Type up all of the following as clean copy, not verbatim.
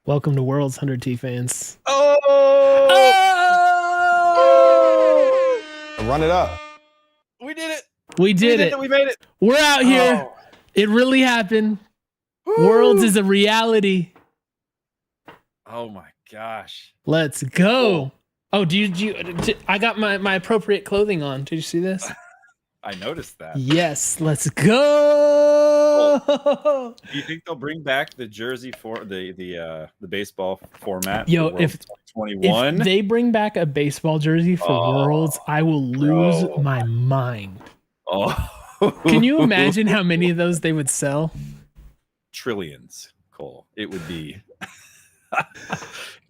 Welcome to Worlds, 100T fans. Oh! Run it up. We did it. We did it. We made it. We're out here. Oh. It really happened. Woo. Worlds is a reality. Oh my gosh. Let's go. Oh, I got my appropriate clothing on. Did you see this? I noticed that. Yes, let's go. Do you think they'll bring back the jersey for the baseball format? Yo, if 2021, if they bring back a baseball jersey for Worlds, I will lose my mind. Oh, can you imagine how many of those they would sell? Trillions, Cole. It would be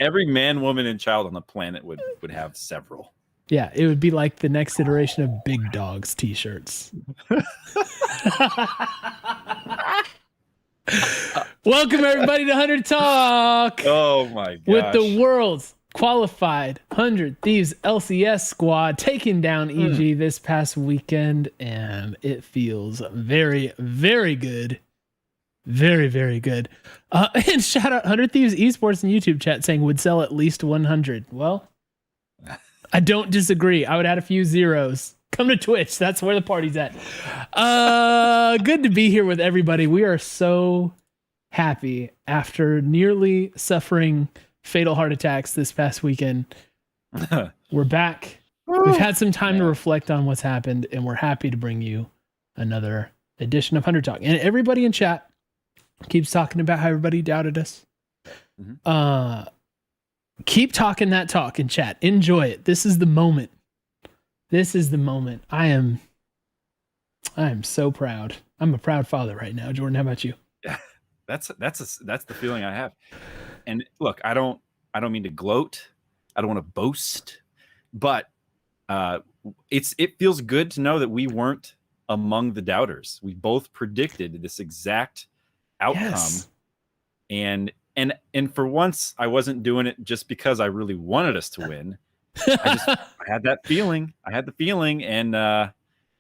every man, woman, and child on the planet would have several. Yeah, it would be like the next iteration of Big Dogs t-shirts. Welcome everybody to 100 Talk. Oh my gosh. With the world's qualified 100 Thieves LCS squad taking down EG this past weekend, and it feels very, very good. Very, very good. And shout out 100 Thieves Esports and YouTube chat saying would sell at least 100. Well, I don't disagree. I would add a few zeros. Come to Twitch. That's where the party's at. Good to be here with everybody. We are so happy after nearly suffering fatal heart attacks this past weekend. We're back. We've had some time to reflect on what's happened, and we're happy to bring you another edition of 100 Talk. And everybody in chat keeps talking about how everybody doubted us. Keep talking that talk in chat. Enjoy it. This is the moment. This is the moment. I am so proud. I'm a proud father right now. Jordan, how about you? Yeah, that's the feeling I have. And look, I don't mean to gloat. I don't want to boast, but it feels good to know that we weren't among the doubters. We both predicted this exact outcome. Yes. And for once, I wasn't doing it just because I really wanted us to win. I had that feeling. I had the feeling, and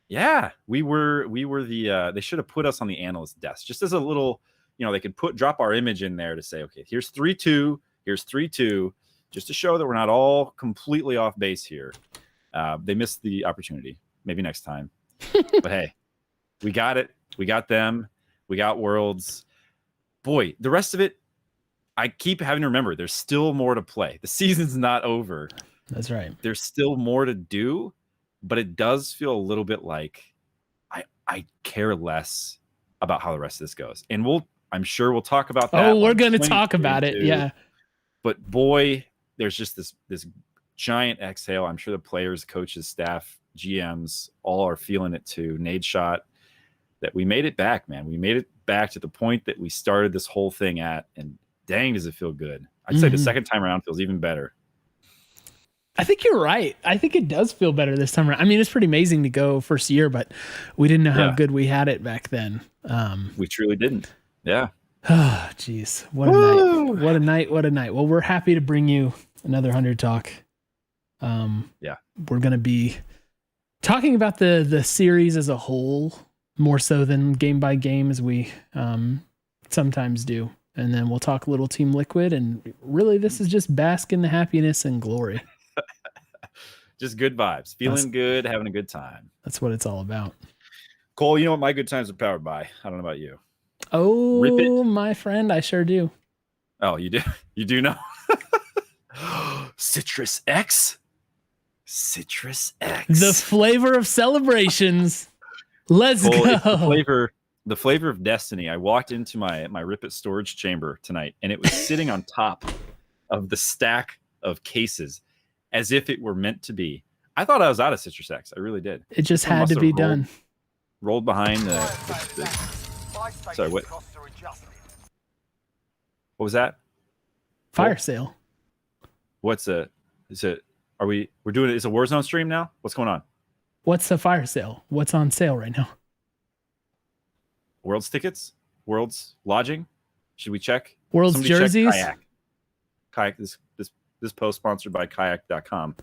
yeah, we were the. They should have put us on the analyst desk, just as a little, they could drop our image in there to say, okay, here's 3-2, here's 3-2, just to show that we're not all completely off base here. They missed the opportunity. Maybe next time. But hey, we got it. We got them. We got Worlds. Boy, the rest of it, I keep having to remember there's still more to play. The season's not over. That's right. There's still more to do, but it does feel a little bit like I care less about how the rest of this goes. And I'm sure we'll talk about that. Oh, we're going to talk about it. Yeah. But boy, there's just this giant exhale. I'm sure the players, coaches, staff, GMs all are feeling it too. Nade shot that we made it back, man. We made it back to the point that we started this whole thing at, and dang, does it feel good. I'd say the second time around feels even better. I think you're right. I think it does feel better this time around. I mean, it's pretty amazing to go first year, but we didn't know how good we had it back then. We truly didn't. Yeah. Oh, geez. What a night. What a night. What a night. Well, we're happy to bring you another 100 Talk. Yeah. We're going to be talking about the series as a whole, more so than game by game as we sometimes do. And then we'll talk a little Team Liquid, and really this is just bask in the happiness and glory. Just good vibes, feeling good, having a good time. That's what it's all about. Cole, you know what my good times are powered by? I don't know about you. Oh, my friend, I sure do. Oh, you do? You do know? Citrus X? Citrus X. The flavor of celebrations. Let's Cole, go. It's the flavor of destiny. I walked into my Rip It storage chamber tonight, and it was sitting on top of the stack of cases as if it were meant to be. I thought I was out of Citrus X. I really did. It just had to be done. Rolled behind the sorry, what was that? Fire sale. We're doing it? Is a Warzone stream now? What's going on? What's the fire sale? What's on sale right now? Worlds tickets? Worlds lodging? Should we check? Worlds Somebody jerseys? check Kayak. This post sponsored by kayak.com.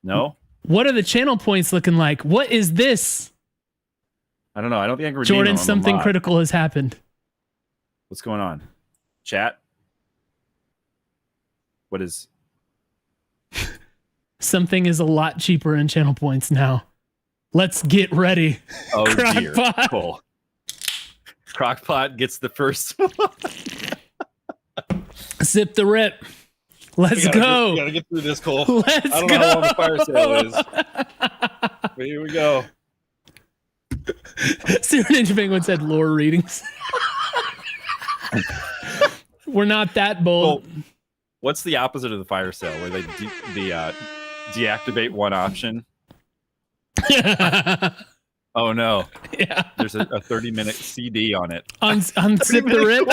No? What are the channel points looking like? What is this? I don't know. I don't think I can redeem Jordan, them on the something mod. critical has happened. What's going on? Chat? What is? Something is a lot cheaper in channel points now. Let's get ready. Oh dear. Crockpot. Cool. Crockpot gets the first one. Zip the rip. Let's go. We gotta get through this, Cole. Let's I don't go. know how long the fire sale is. But here we go. Super Ninja Penguin said lore readings. We're not that bold. Well, what's the opposite of the fire sale where they deactivate one option? Oh no. Yeah. There's a 30-minute CD on it. Unzip the rip.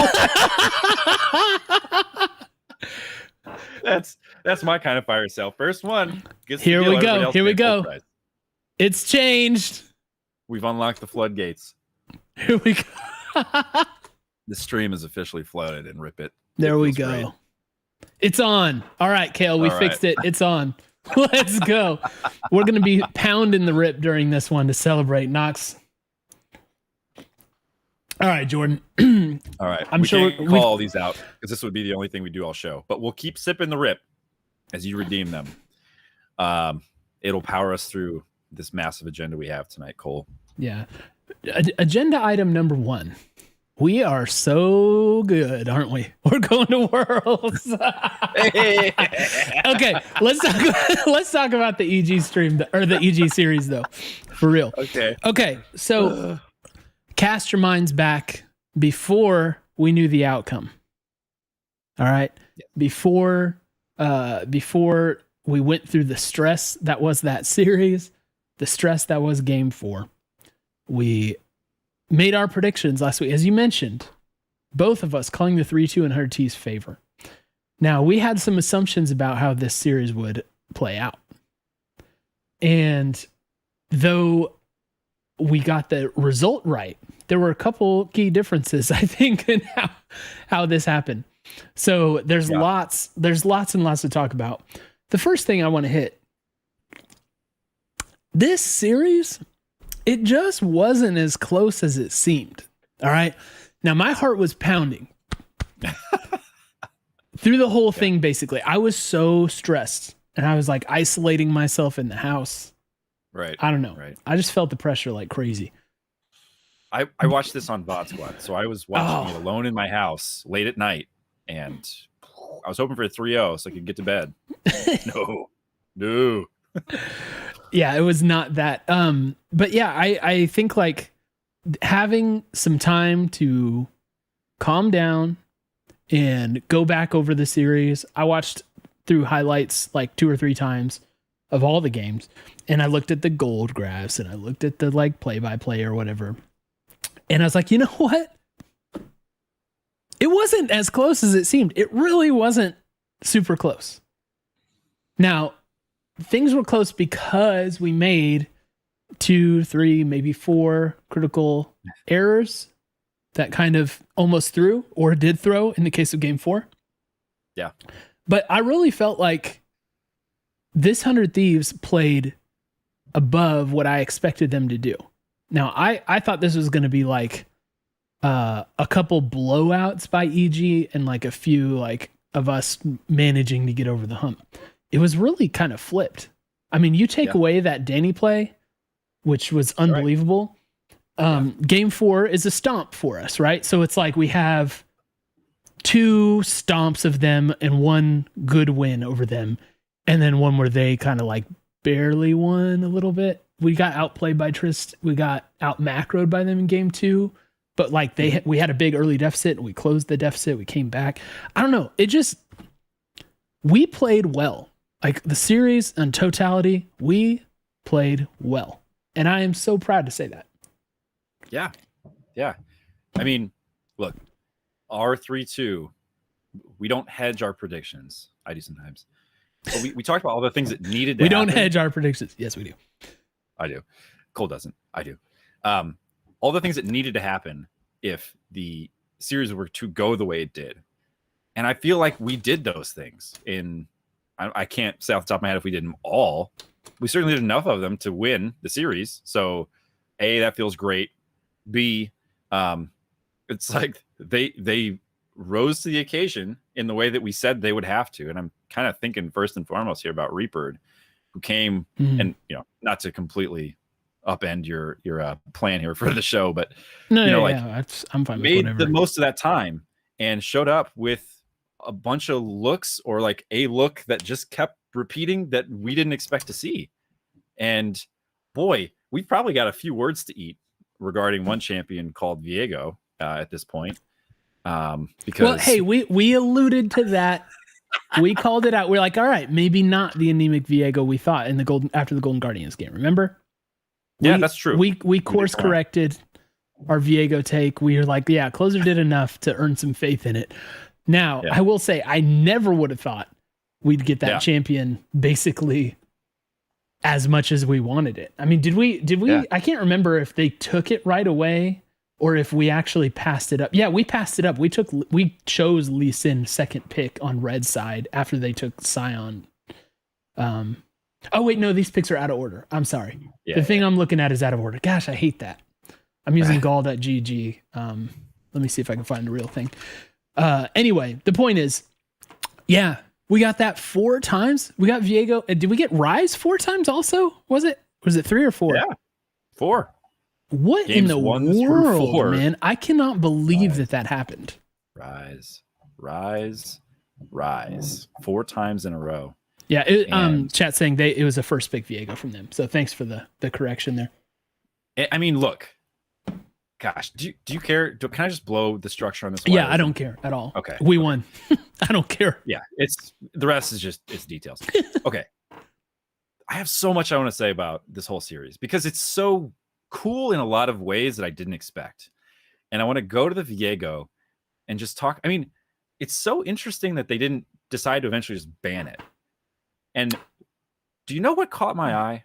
That's my kind of fire sale. First one. Gets the Here deal, we everybody go. else Here we gets full go. price. It's changed. We've unlocked the floodgates. Here we go. The stream is officially flooded and rip it. There It we feels go. great. It's on. All right, Kale, we All fixed it. It's on. Let's go. We're going to be pounding the rip during this one to celebrate Knox. All right, Jordan. All right. I'm we sure can't call all these out because this would be the only thing we do all show. But we'll keep sipping the rip as you redeem them. It'll power us through this massive agenda we have tonight, Cole. Yeah. Agenda item number 1. We are so good, aren't we? We're going to Worlds. Okay, let's talk about the EG stream or the EG series though, for real. Okay. So cast your minds back before we knew the outcome. All right, before we went through the stress that was that series, the stress that was Game 4. We made our predictions last week. As you mentioned, both of us calling the 3-2 in Hard T's favor. Now, we had some assumptions about how this series would play out. And though we got the result right, there were a couple key differences, I think, in how this happened. So there's lots and lots to talk about. The first thing I want to hit, this series, it just wasn't as close as it seemed. All right. Now my heart was pounding through the whole thing. Basically, I was so stressed and I was like isolating myself in the house. Right. I don't know. Right. I just felt the pressure like crazy. I watched this on VOD Squad. So I was watching it alone in my house late at night. And I was hoping for a 3-0 so I could get to bed. No. Yeah, it was not that. But yeah, I think like having some time to calm down and go back over the series. I watched through highlights like 2 or 3 times of all the games, and I looked at the gold graphs and I looked at the like play-by-play or whatever. And I was like, you know what? It wasn't as close as it seemed. It really wasn't super close. Now, things were close because we made 2, 3, maybe 4 critical errors that kind of almost threw or did throw in the case of Game 4. Yeah. But I really felt like this 100 Thieves played above what I expected them to do. Now, I thought this was going to be like a couple blowouts by EG and like a few like of us managing to get over the hump. It was really kind of flipped. I mean, you take away that Danny play, which was unbelievable. Game 4 is a stomp for us, right? So it's like we have 2 stomps of them and 1 good win over them. And then one where they kind of like barely won a little bit. We got outplayed by Trist. We got out macroed by them in Game 2. But like we had a big early deficit and we closed the deficit. We came back. I don't know. We played well. Like the series in totality, we played well. And I am so proud to say that. Yeah. Yeah. I mean, look, our 3-2, we don't hedge our predictions. I do sometimes. But we talked about all the things that needed to We happen. don't hedge our predictions. Yes, we do. I do. Cole doesn't. I do. All the things that needed to happen if the series were to go the way it did. And I feel like we did those things I can't say off the top of my head if we did them all. We certainly did enough of them to win the series. So A, that feels great. B, it's like they rose to the occasion in the way that we said they would have to. And kind of thinking first and foremost here about Repeared, who came and, you know, not to completely upend your plan here for the show, but I'm fine. Made the most of that time and showed up with a bunch of looks, or like a look that just kept repeating that we didn't expect to see. And boy, we've probably got a few words to eat regarding one champion called Viego at this point. Because, well, hey, we alluded to that. We called it out. We're like, all right, maybe not the anemic Viego we thought in the after the Golden Guardians game. Remember? That's true. We course corrected our Viego take. We were like, yeah, closer did enough to earn some faith in it. Now, I will say, I never would have thought we'd get that champion basically as much as we wanted it. I mean, did we? I can't remember if they took it right away or if we actually passed it up. Yeah, we passed it up. We chose Lee Sin second pick on red side after they took Sion. Oh wait, no, these picks are out of order. I'm sorry. The thing I'm looking at is out of order. Gosh, I hate that. I'm using Gall.gg. Let me see if I can find the real thing. Anyway, the point is, we got that 4 times. We got Viego. Did we get Rise 4 times also? Was it 3 or 4? Yeah, 4. What Games in the 1 through world, 4. man? I cannot believe that happened. Rise. 4 times in a row. Yeah, chat saying it was a first pick Viego from them. So thanks for the correction there. I mean, look. Gosh, do you care? Can I just blow the structure on this? Yeah, I don't care at all. Okay. We won. I don't care. Yeah, it's the rest is just details. Okay. I have so much I want to say about this whole series because it's so cool in a lot of ways that I didn't expect. And I want to go to the Viego and just talk. I mean, it's so interesting that they didn't decide to eventually just ban it. And do you know what caught my eye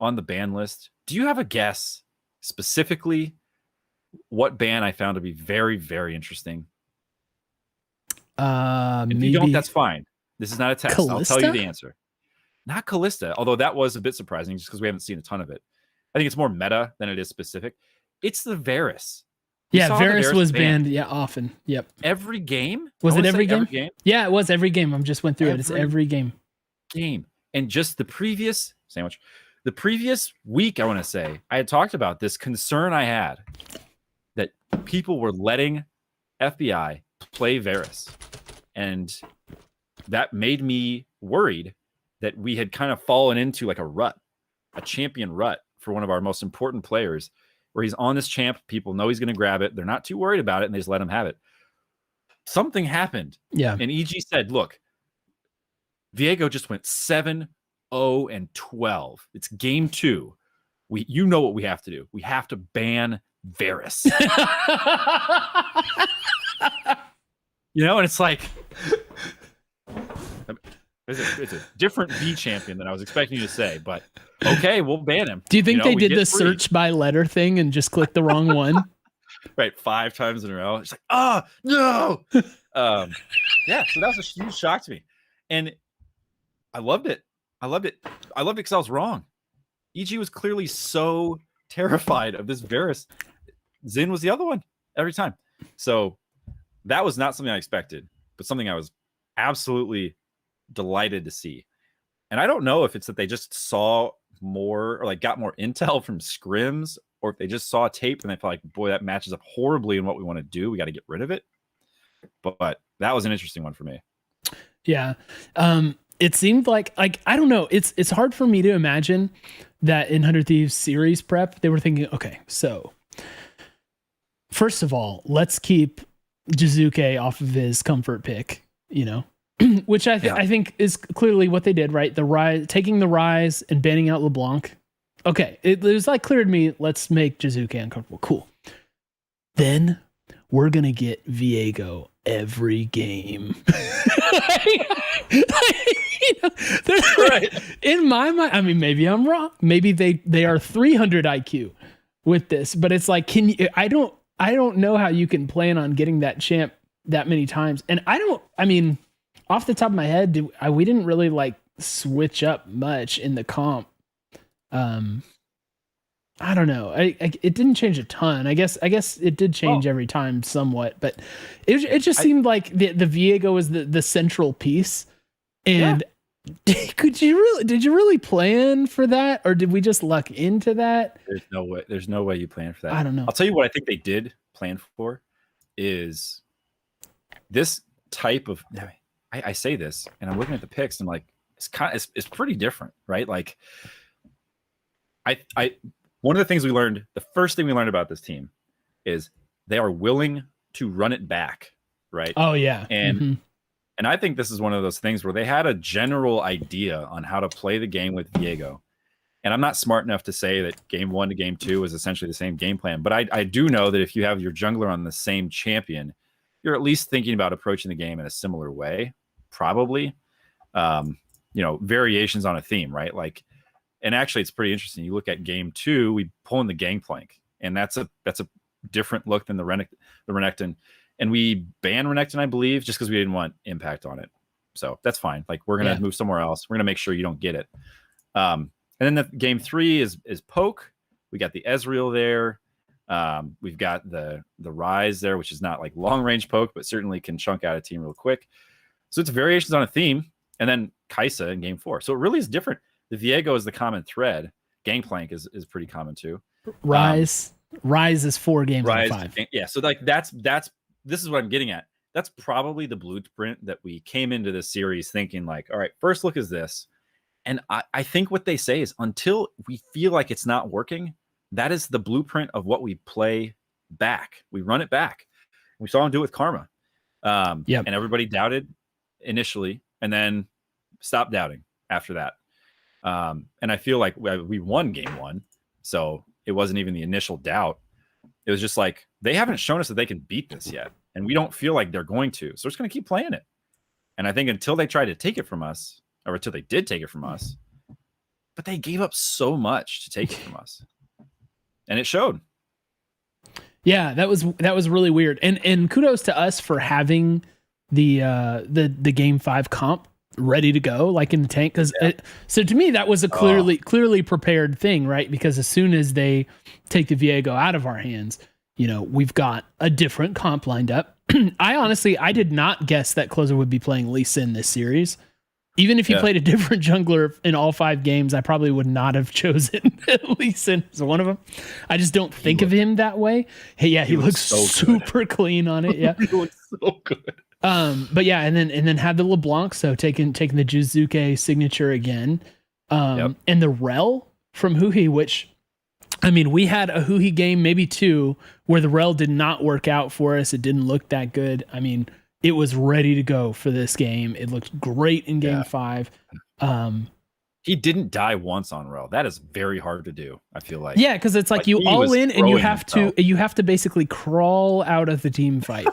on the ban list? Do you have a guess specifically what ban I found to be very, very interesting? If you don't, that's fine. This is not a test. Callista? I'll tell you the answer. Not Callista, although that was a bit surprising just because we haven't seen a ton of it. I think it's more meta than it is specific. It's the Varus. Varus was banned. Yeah, often. Yep. Every game? Was it every game? Yeah, it was every game. I just went through it. It's every game. And just the previous week, I want to say, I had talked about this concern I had that people were letting FBI play Varus. And that made me worried that we had kind of fallen into like a champion rut for one of our most important players, where he's on this champ. People know he's going to grab it. They're not too worried about it, and they just let him have it. Something happened. Yeah. And EG said, look, Viego just went 7-0-12. It's game 2. You know what we have to do. We have to ban Varus. And it's like it's a different V champion than I was expecting you to say, but okay, we'll ban him. Do you think they did the search by letter thing and just clicked the wrong one? Right, 5 times in a row. It's like, no. So that was a huge shock to me. And I loved it. I loved it because I was wrong. EG was clearly so terrified of this Varus. Xin was the other one every time. So that was not something I expected, but something I was absolutely delighted to see. And I don't know if it's that they just saw more or like got more intel from scrims, or if they just saw tape and they felt like, boy, that matches up horribly in what we want to do. We got to get rid of it. But that was an interesting one for me. Yeah. It seemed like I don't know. It's hard for me to imagine that in 100 Thieves series prep, they were thinking, okay, so first of all, let's keep Jiizuke off of his comfort pick, which I think is clearly what they did, right? Taking the Rise and banning out LeBlanc. Okay, it was like clear to me, let's make Jiizuke uncomfortable. Cool. Then we're going to get Viego every game. Right. In my mind, I mean, maybe I'm wrong. Maybe they are 300 IQ with this, but it's like, I don't know how you can plan on getting that champ that many times. And off the top of my head, we didn't really like switch up much in the comp. I don't know. It didn't change a ton. I guess it did change every time somewhat, but it just seemed like the Viego was the central piece. And did you really plan for that, or did we just luck into that? There's no way you plan for that. I don't know. I'll tell you what I think they did plan for is this type of. I say this, and I'm looking at the picks, and like it's pretty different, right? Like, one of the things we learned, the first thing we learned about this team, is they are willing to run it back, right? Oh yeah, And I think this is one of those things where they had a general idea on how to play the game with Viego. And I'm not smart enough to say that game 1 to game 2 is essentially the same game plan. But I do know that if you have your jungler on the same champion, you're at least thinking about approaching the game in a similar way, probably. Variations on a theme, right? Like, and actually it's pretty interesting. You look at game 2, we pull in the Gangplank, and that's a different look than the Renekton. And we banned Renekton, I believe, just because we didn't want impact on it. So that's fine. Like, we're gonna move somewhere else. We're gonna make sure you don't get it. And then the game 3 is poke. We got the Ezreal there. We've got the Rise there, which is not like long range poke, but certainly can chunk out a team real quick. So it's variations on a theme. And then Kai'Sa in game 4. So it really is different. The Viego is the common thread. Gangplank is pretty common too. Rise is 4 games out of 5. Yeah. So like this is what I'm getting at. That's probably the blueprint that we came into this series thinking like, all right, first look is this. And I think what they say is until we feel like it's not working, that is the blueprint of what we play back. We run it back. We saw him do it with Karma. And everybody doubted initially and then stopped doubting after that. And I feel like we won game 1. So it wasn't even the initial doubt. It was just like, they haven't shown us that they can beat this yet. And we don't feel like they're going to. So we're just going to keep playing it. And I think until they tried to take it from us, or until they did take it from us, but they gave up so much to take it from us. And it showed. Yeah, that was really weird. And kudos to us for having the game 5 comp ready to go, like in the tank. Because so to me, that was a clearly prepared thing, right? Because as soon as they take the Viego out of our hands, we've got a different comp lined up. I did not guess that Closer would be playing Lee Sin this series. Even if he played a different jungler in all 5 games, I probably would not have chosen Lee Sin as one of them. I just don't think of him that way. Hey, yeah, he looks so super clean on it. Yeah, he looks so good. But yeah, and then had the LeBlanc, so taking the Jiizuke signature again, and the Rel from Huhi, which, I mean, we had a Huhi game, maybe 2, where the Rel did not work out for us. It didn't look that good. I mean, it was ready to go for this game. It looked great in game 5. He didn't die once on Rel. That is very hard to do, I feel like. Yeah, because it's like you all in and you have to basically crawl out of the team fight.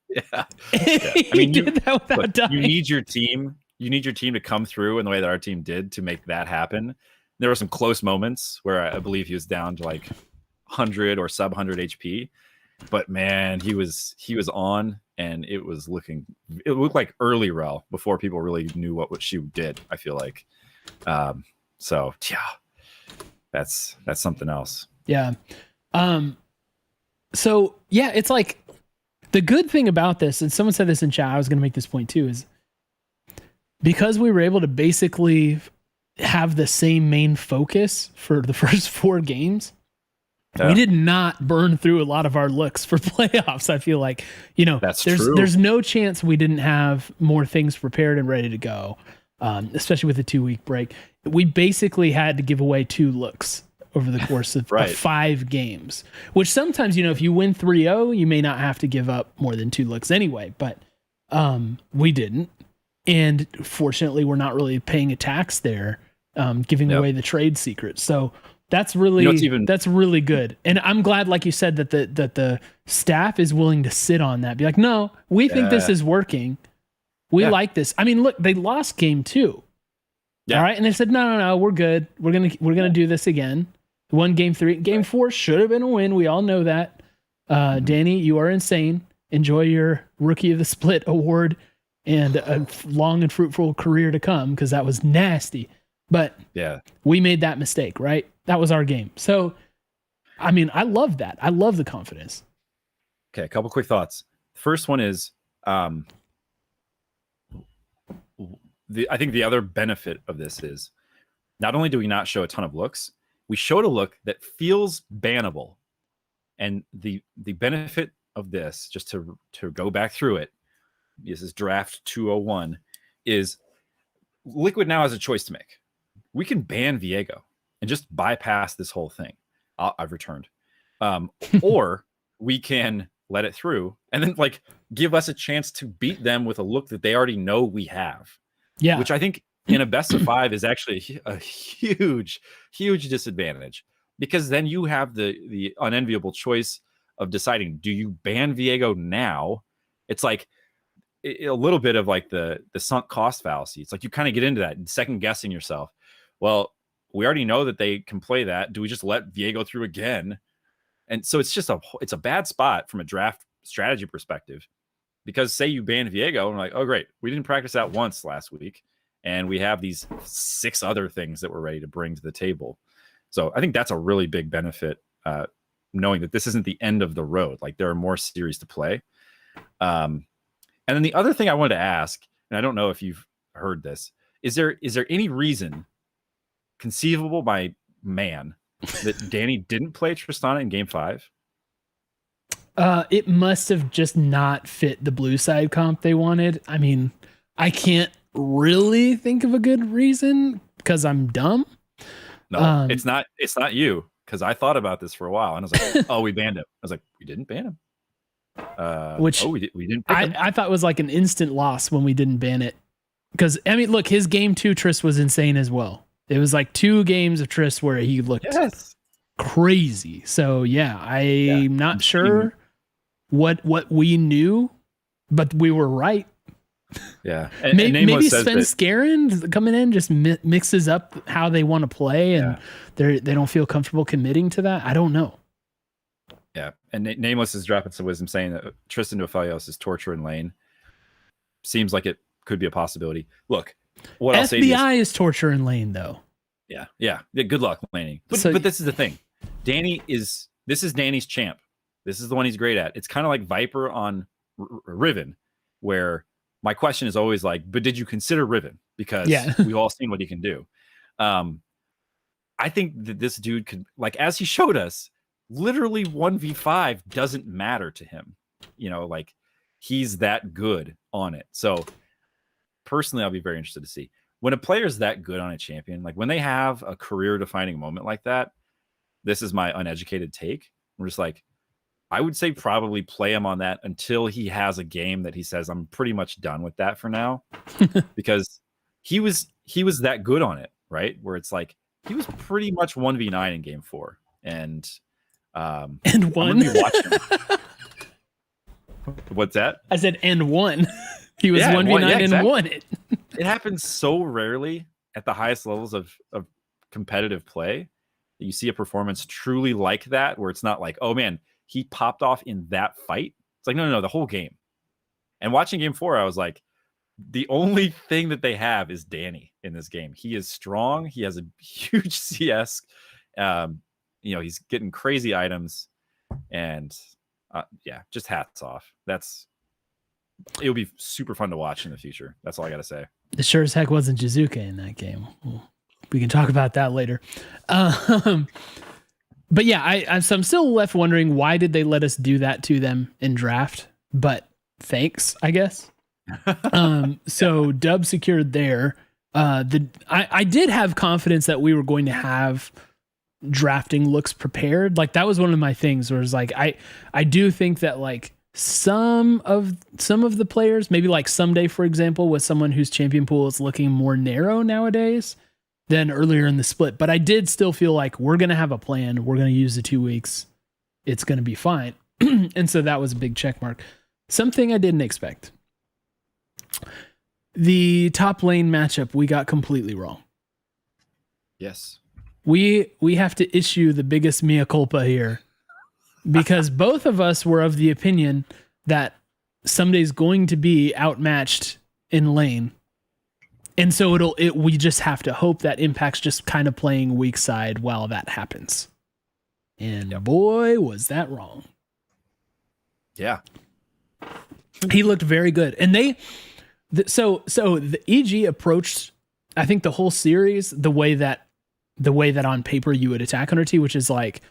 Yeah. I mean, you did that without dying. You need your team to come through in the way that our team did to make that happen. There were some close moments where I believe he was down to like 100 or sub 100 HP, but man, he was on, and it looked like early Rel before people really knew what she did, I feel like. So yeah, that's something else. Yeah. So yeah, it's like, the good thing about this, and someone said this in chat, I was going to make this point too, is because we were able to basically have the same main focus for the first 4 games, we did not burn through a lot of our looks for playoffs. I feel like, there's no chance we didn't have more things prepared and ready to go, especially with the 2-week break. We basically had to give away 2 looks over the course of 5 games, which sometimes, if you win 3-0, you may not have to give up more than 2 looks anyway, but we didn't. And fortunately, we're not really paying a tax there, giving away the trade secret. So that's really, that's really good. And I'm glad, like you said, that the staff is willing to sit on that. Be like, no, we think this is working. We like this. I mean, look, they lost game 2. Yeah. All right. And they said, no, we're good. We're going to do this again. Won game 3. Game 4 should have been a win. We all know that. Danny, you are insane. Enjoy your Rookie of the Split award and a long and fruitful career to come, because that was nasty. But we made that mistake, right? That was our game. So, I mean, I love that. I love the confidence. Okay, a couple quick thoughts. First one is, I think the other benefit of this is not only do we not show a ton of looks, we showed a look that feels bannable. And the benefit of this, just to go back through it, this is draft 201, is Liquid now has a choice to make. We can ban Viego and just bypass this whole thing. I've returned. Or we can let it through and then like give us a chance to beat them with a look that they already know we have. Yeah. Which I think in a best of 5 is actually a huge disadvantage, because then you have the unenviable choice of deciding, do you ban Viego now? It's like a little bit of like the sunk cost fallacy. It's like you kind of get into that second guessing yourself. Well, we already know that they can play that. Do we just let Viego through again? And so it's just it's a bad spot from a draft strategy perspective, because say you ban Viego and like, oh great, we didn't practice that once last week, and we have these 6 other things that we're ready to bring to the table. So I think that's a really big benefit, knowing that this isn't the end of the road. Like there are more series to play. And then the other thing I wanted to ask, and I don't know if you've heard this, is there any reason conceivable by man that Danny didn't play Tristana in game 5? It must have just not fit the blue side comp they wanted. I mean, I can't really think of a good reason because I'm dumb. No, it's not you, because I thought about this for a while and I was like, oh, we banned him. I was like, we didn't ban him. We didn't pick him. I thought it was like an instant loss when we didn't ban it. Because I mean, look, his game 2 Trist was insane as well. It was like 2 games of Trist where he looked crazy. So yeah, I'm not sure what we knew, but we were right. Yeah, maybe Sven Skaren coming in just mixes up how they want to play, and they don't feel comfortable committing to that. I don't know. Yeah, and Nameless is dropping some wisdom saying that Tristan to Aphelios is torture in lane. Seems like it could be a possibility. Look, what I'll say is torture in lane, though. Yeah. Good luck laning. But this is the thing. This is Danny's champ. This is the one he's great at. It's kind of like Viper on Riven, where my question is always like, but did you consider Riven? Because we've all seen what he can do. I think that this dude could, like, as he showed us, literally 1v5 doesn't matter to him. You know, like he's that good on it. So personally, I'll be very interested to see when a player is that good on a champion, like when they have a career defining moment like that. This is my uneducated take. We're just like, I would say probably play him on that until he has a game that he says, I'm pretty much done with that for now. Because he was that good on it, right? Where it's like he was pretty much 1v9 in game 4. And won. What's that? I said and won. He was 1v9 and won it. It happens so rarely at the highest levels of competitive play that you see a performance truly like that, where it's not like, oh man, he popped off in that fight. It's like, no, the whole game. And watching game 4, I was like, the only thing that they have is Danny in this game. He is strong. He has a huge CS. He's getting crazy items, and just hats off. It'll be super fun to watch in the future. That's all I got to say. It sure as heck wasn't Jiizuke in that game. We can talk about that later. But yeah, I'm still left wondering, why did they let us do that to them in draft? But thanks, I guess. So Dub secured there. I did have confidence that we were going to have drafting looks prepared. Like that was one of my things, where it's like I do think that like some of the players, maybe like Someday, for example, was someone whose champion pool is looking more narrow nowadays than earlier in the split. But I did still feel like we're going to have a plan. We're going to use the 2 weeks. It's going to be fine. And so that was a big check mark. Something I didn't expect. The top lane matchup we got completely wrong. Yes. We have to issue the biggest mea culpa here, because both of us were of the opinion that Someday's going to be outmatched in lane. And so we just have to hope that Impact's just kind of playing weak side while that happens. And boy, was that wrong. Yeah. He looked very good. And So the EG approached, I think, the whole series the way that on paper you would attack Hunter T, which is like,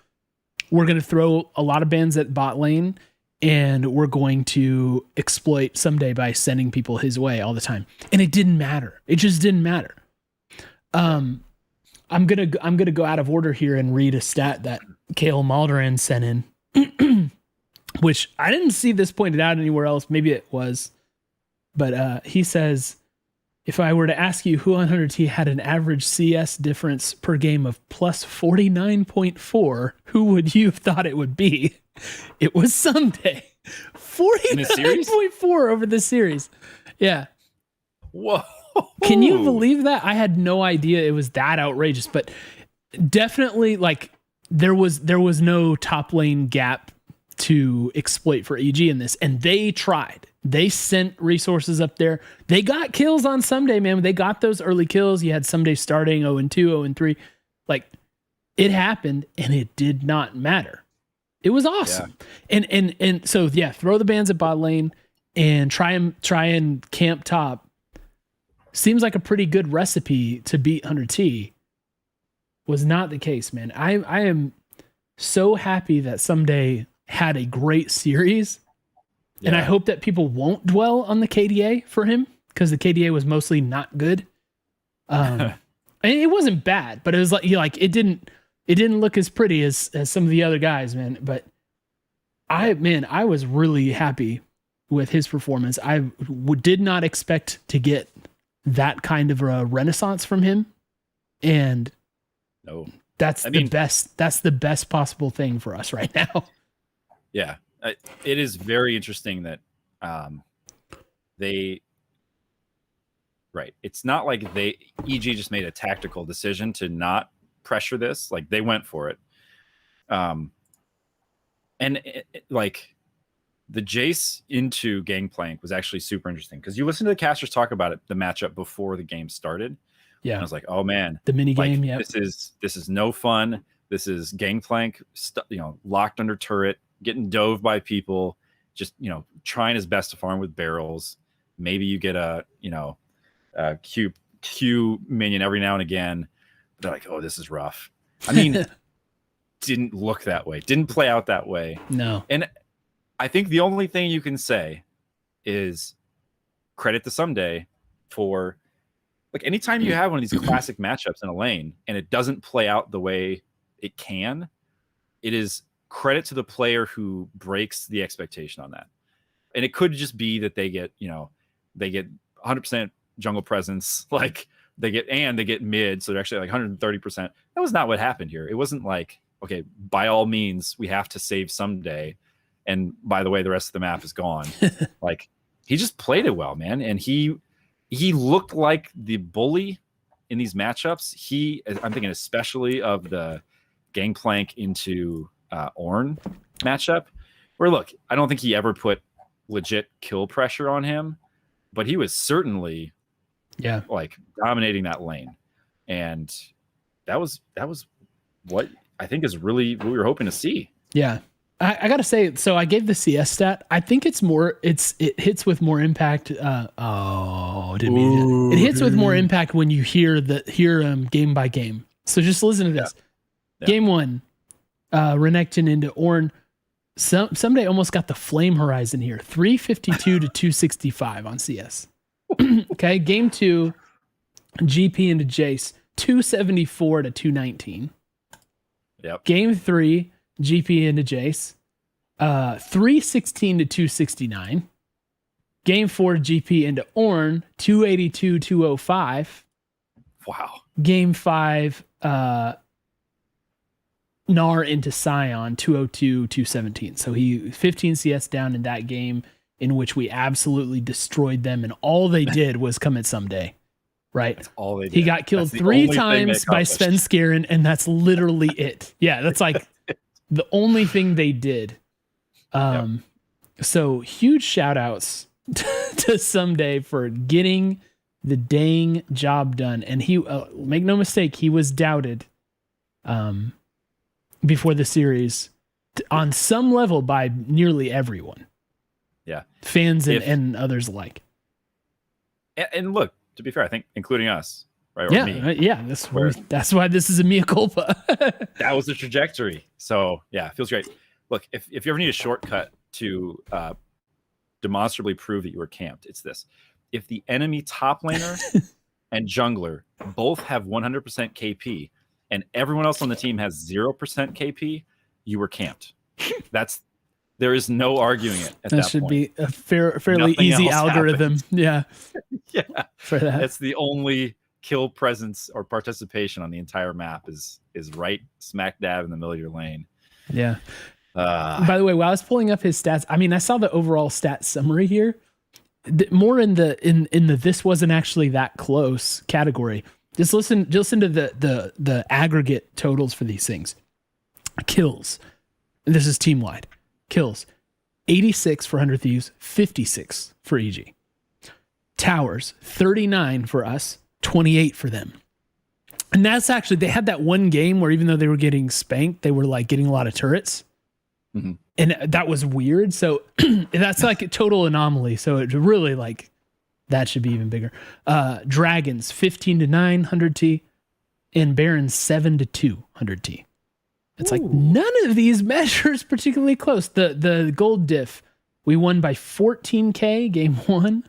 we're going to throw a lot of bans at bot lane and we're going to exploit someday by sending people his way all the time. And it didn't matter. It just didn't matter. I'm going to go out of order here and read a stat that Kale Maldoran sent in, which I didn't see this pointed out anywhere else. Maybe it was, but he says, if I were to ask you who on 100T had an average CS difference per game of plus 49.4, who would you have thought it would be? It was Someday. 49.4 over the series. Yeah. Whoa. Can you believe that? I had no idea it was that outrageous, but definitely like there was no top lane gap to exploit for EG in this, and they tried. They sent resources up there. They got kills on Someday, man. They got those early kills. You had Someday starting 0-2, 0-3. Like, it happened, and it did not matter. It was awesome. Yeah. And so yeah, throw the bans at bot lane and try and camp top. Seems like a pretty good recipe to beat 100T. Was not the case, man. I am so happy that Someday had a great series. Yeah. And I hope that people won't dwell on the KDA for him, because the KDA was mostly not good. And it wasn't bad, but it was like it didn't look as pretty as some of the other guys, man. But I was really happy with his performance. I did not expect to get that kind of a renaissance from him, and no, that's the best possible thing for us right now. Yeah. It is very interesting that it's not like EG just made a tactical decision to not pressure this. Like, they went for it. Like the Jace into Gangplank was actually super interesting, because you listen to the casters talk about it, the matchup before the game started. Yeah. And I was like, oh man, the mini game. Yeah. This is no fun. This is Gangplank, locked under turret, getting dove by people, just, trying his best to farm with barrels. Maybe you get a Q minion every now and again. They're like, oh, this is rough. I mean, didn't look that way. Didn't play out that way. No. And I think the only thing you can say is credit to Someday for, like, anytime you have one of these classic matchups in a lane and it doesn't play out the way it can, it is credit to the player who breaks the expectation on that. And it could just be that they get 100% jungle presence, like they get mid, so they're actually like 130%. That was not what happened here. It wasn't like, okay, by all means we have to save Someday, and by the way, the rest of the map is gone. Like, he just played it well, man, and he looked like the bully in these matchups. I'm thinking especially of the Gangplank into Ornn matchup, where, look, I don't think he ever put legit kill pressure on him, but he was certainly like dominating that lane, and that was what I think is really what we were hoping to see. Yeah, I gotta say, so I gave the CS stat. I think it hits with more impact. It hits with more impact when you hear game by game. So just listen to this. Yeah. Game 1, Renekton into Ornn. Someday almost got the Flame Horizon here. 352 to 265 on CS. Okay, game 2, GP into Jace. 274 to 219. Yep. Game 3, GP into Jace. 316 to 269. Game 4, GP into Ornn. 282 205. Wow. Game 5, Gnar into Sion, 202 217. So he 15 CS down in that game, in which we absolutely destroyed them, and all they did was come at Someday. Right? That's all they did. He got killed 3 times by Svenskeren, and that's literally it. Yeah, that's like the only thing they did. So huge shout outs to Someday for getting the dang job done. And he, make no mistake, he was doubted before the series on some level by nearly everyone. Yeah. Fans and others alike. And look, to be fair, I think including us, right? Or Yeah, me, yeah. That's why this is a mea culpa. that was the trajectory. So yeah, it feels great. Look, if you ever need a shortcut to demonstrably prove that you were camped, it's this: if the enemy top laner and jungler both have 100% KP, and everyone else on the team has 0% KP, you were camped. There is no arguing it at that should point. be a fairly Nothing easy else algorithm. happens. Yeah, Yeah, for that. that's the only kill presence or participation on the entire map is right smack dab in the middle of your lane. Yeah. By the way, while I was pulling up his stats, I mean, I saw the overall stat summary here. More in the this wasn't actually that close category. Just listen to the aggregate totals for these things. Kills. This is team wide. Kills. 86 for 100 Thieves, 56 for EG. Towers, 39 for us, 28 for them. And that's actually, they had that one game where even though they were getting spanked, they were like getting a lot of turrets. Mm-hmm. And that was weird. So that's like a total anomaly. So it really like, that should be even bigger. Dragons, 15-9, 100T. And Barons, 7-2, 100T. It's like none of these measures particularly close. The gold diff, we won by 14K game 1.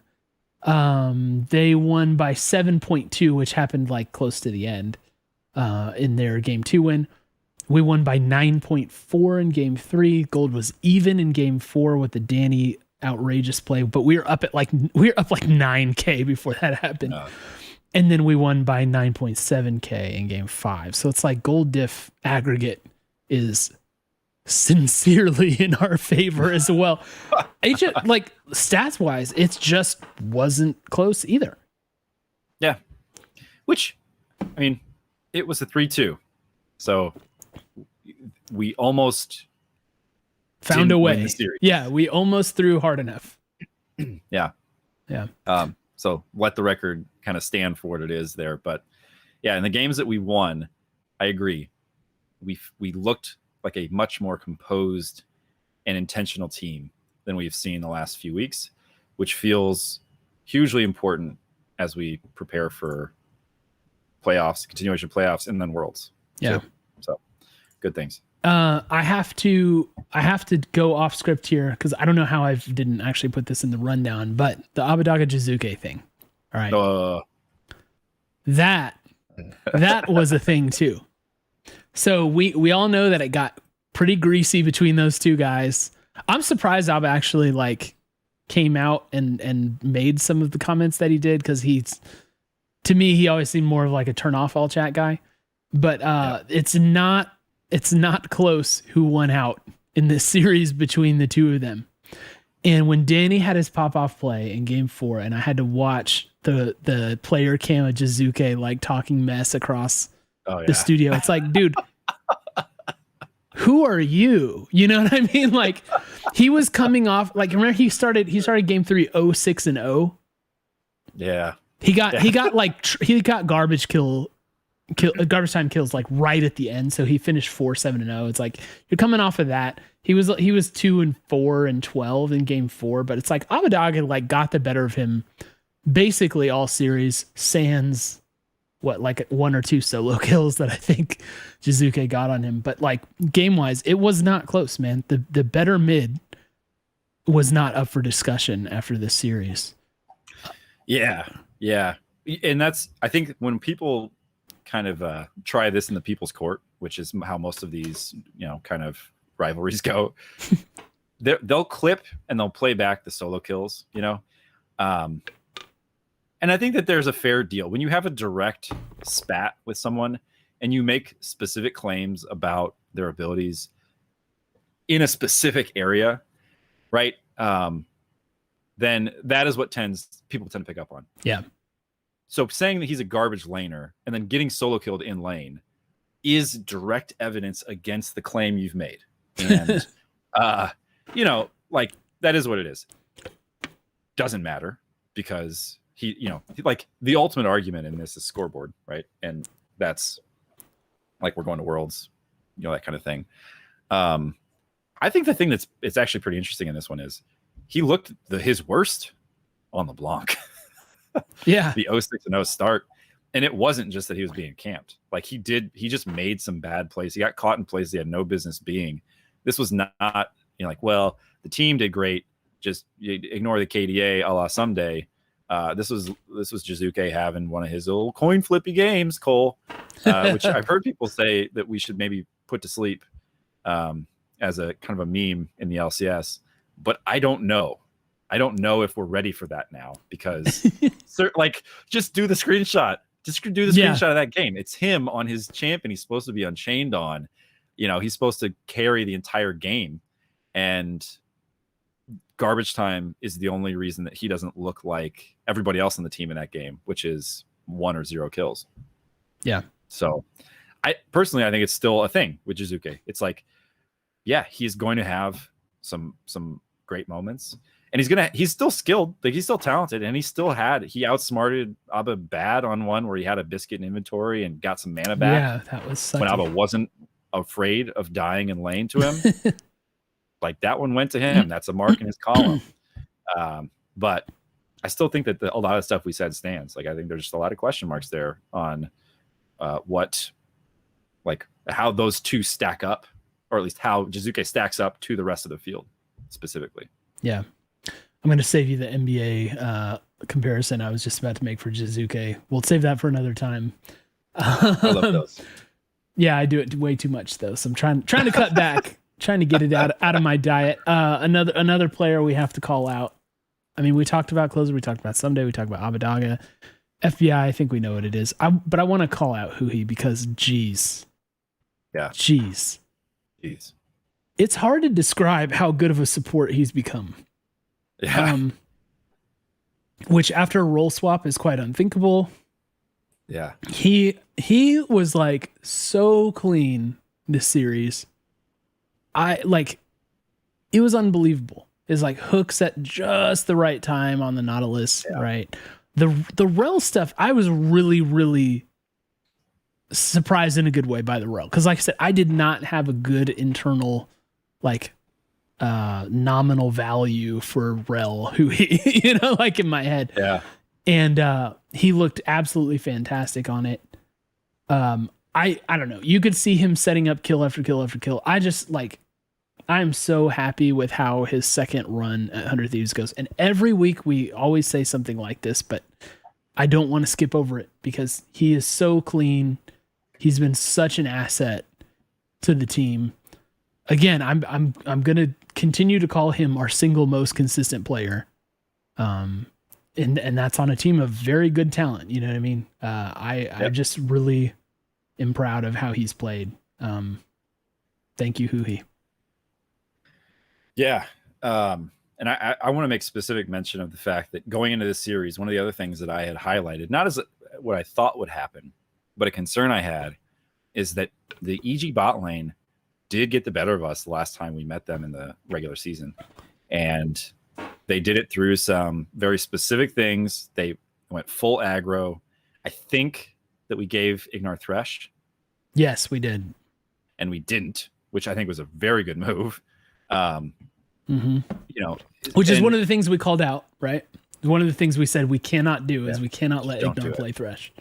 They won by 7.2, which happened like close to the end in their game 2 win. We won by 9.4 in game 3. Gold was even in game 4 with the Danny outrageous play, but we were up like 9K before that happened. And then we won by 9.7K in game 5. So it's like gold diff aggregate is sincerely in our favor as well. It just, like stats wise, it just wasn't close either. Yeah. Which, I mean, it was a 3-2. So we almost found a way. Win the series. Yeah, we almost threw hard enough. Yeah. Yeah. So let the record kind of stand for what it is there. But yeah, in the games that we won, I agree. We looked like a much more composed and intentional team than we've seen the last few weeks, which feels hugely important as we prepare for playoffs, continuation playoffs, and then Worlds. Yeah. So good things. I have to go off script here because I don't know how I didn't actually put this in the rundown, but the Abbe-Jiizuke thing. All right. That was a thing too. So we all know that it got pretty greasy between those two guys. I'm surprised Abbe actually like came out and made some of the comments that he did, because to me, he always seemed more of like a turn off all chat guy. But it's not close who won out in this series between the two of them. And when Danny had his pop off play in game 4, and I had to watch the player cam of Jiizuke like talking mess across the studio, it's like, dude, who are you? You know what I mean? Like, he was coming off, like, remember he started game 3 0-6-0. Yeah. He got garbage time kills like right at the end, so he finished 4-7-0. It's like you're coming off of that. He was 2-4 and 12 in game 4, but it's like Abbe-Jiizuke like got the better of him basically all series, sans like 1 or 2 solo kills that I think Jiizuke got on him. But like game wise, it was not close, man. The better mid was not up for discussion after this series. Yeah. And that's, I think, when people kind of try this in the people's court, which is how most of these, kind of rivalries go, they'll clip and they'll play back the solo kills, and I think that there's a fair deal when you have a direct spat with someone and you make specific claims about their abilities in a specific area, right? Then that is what people tend to pick up on. Yeah. So saying that he's a garbage laner and then getting solo killed in lane is direct evidence against the claim you've made. And, like, that is what it is. Doesn't matter, because he, like, the ultimate argument in this is scoreboard, right? And that's like, we're going to Worlds, that kind of thing. I think the thing it's actually pretty interesting in this one is he looked his worst on LeBlanc. Yeah. The 0-6-0 start. And it wasn't just that he was being camped. Like he just made some bad plays. He got caught in plays he had no business being. This was not, like, well, the team did great. Just ignore the KDA a la someday. This was Jiizuke having one of his little coin flippy games, Cole, which I've heard people say that we should maybe put to sleep as a kind of a meme in the LCS. But I don't know. I don't know if we're ready for that now because just do the screenshot. Just do the screenshot of that game. It's him on his champ, and he's supposed to be unchained on. He's supposed to carry the entire game, and garbage time is the only reason that he doesn't look like everybody else on the team in that game, which is 1 or 0 kills. Yeah. So I think it's still a thing with Jiizuke. It's like, yeah, he's going to have some great moments. And he's still skilled, like he's still talented, and he outsmarted Abbe bad on one where he had a biscuit in inventory and got some mana back. Yeah, that was when Abbe wasn't afraid of dying in lane to him. Like that one went to him. That's a mark in his column. But I still think that a lot of stuff we said stands. Like I think there's just a lot of question marks there on how those two stack up, or at least how Jiizuke stacks up to the rest of the field specifically. Yeah. I'm going to save you the NBA comparison I was just about to make for Jiizuke. We'll save that for another time. I love those. Yeah, I do it way too much though. So I'm trying to cut back, trying to get it out of my diet. Another player we have to call out. I mean, we talked about Closer, we talked about Someday, we talked about Abbe-Jiizuke. FBI, I think we know what it is. But I want to call out Huhi because geez. Yeah. Jeez. It's hard to describe how good of a support he's become. Yeah. Which after a role swap is quite unthinkable. Yeah. He was like so clean this series. It was unbelievable. It's like hooks at just the right time on the Nautilus, right? The rel stuff, I was really, really surprised in a good way by the rel. Because like I said, I did not have a good internal nominal value for rel Huhi, like in my head. Yeah. And he looked absolutely fantastic on it. I don't know. You could see him setting up kill after kill after kill. I'm so happy with how his second run at 100 Thieves goes. And every week we always say something like this, but I don't want to skip over it because he is so clean. He's been such an asset to the team. Again, I'm going to continue to call him our single most consistent player. And that's on a team of very good talent. You know what I mean? I just really am proud of how he's played. Thank you, Huhi. Yeah. And I want to make specific mention of the fact that going into this series, one of the other things that I had highlighted, not as what I thought would happen, but a concern I had is that the EG bot lane did get the better of us the last time we met them in the regular season. And they did it through some very specific things. They went full aggro. I think that we gave Ignar Thresh. Yes, we did. And we didn't, which I think was a very good move. Which is one of the things we called out, right? One of the things we said we cannot do is we cannot let Ignar play Thresh.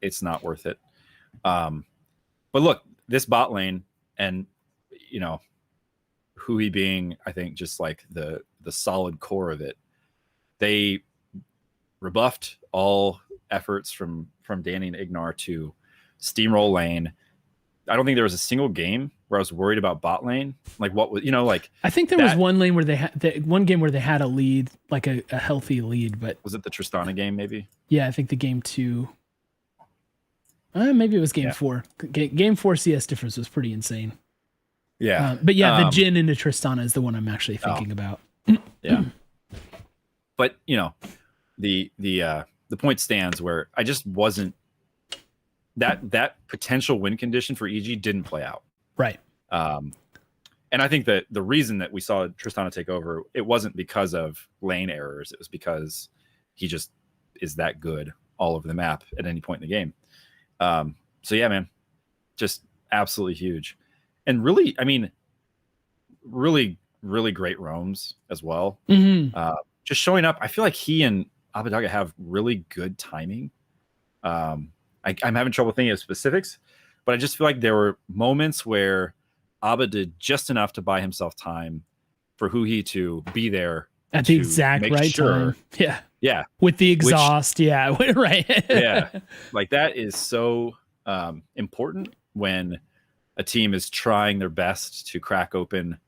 It's not worth it. But look, this bot lane and Huhi being, I think, just like the solid core of it, they rebuffed all efforts from Danny and Ignar to steamroll lane. I don't think there was a single game where I was worried about bot lane. Like what was, I think there was one lane where they had one game where they had a lead, like a healthy lead, but was it the Tristana game? Maybe. Yeah, I think the game 2. Maybe it was game 4. Game 4 CS difference was pretty insane. Yeah. But yeah, the Jhin into Tristana is the one I'm actually thinking about. Yeah. But the point stands where I just wasn't that potential win condition for EG didn't play out. Right. And I think that the reason that we saw Tristana take over, it wasn't because of lane errors. It was because he just is that good all over the map at any point in the game. So yeah, man, just absolutely huge. And really, I mean, really, really great roams as well. Mm-hmm. Just showing up. I feel like he and Abbe-Jiizuke have really good timing. I'm having trouble thinking of specifics, but I just feel like there were moments where Abbe did just enough to buy himself time for Huhi to be there at the exact right time. Yeah. With the exhaust. Right. Yeah. Like that is so important when a team is trying their best to crack open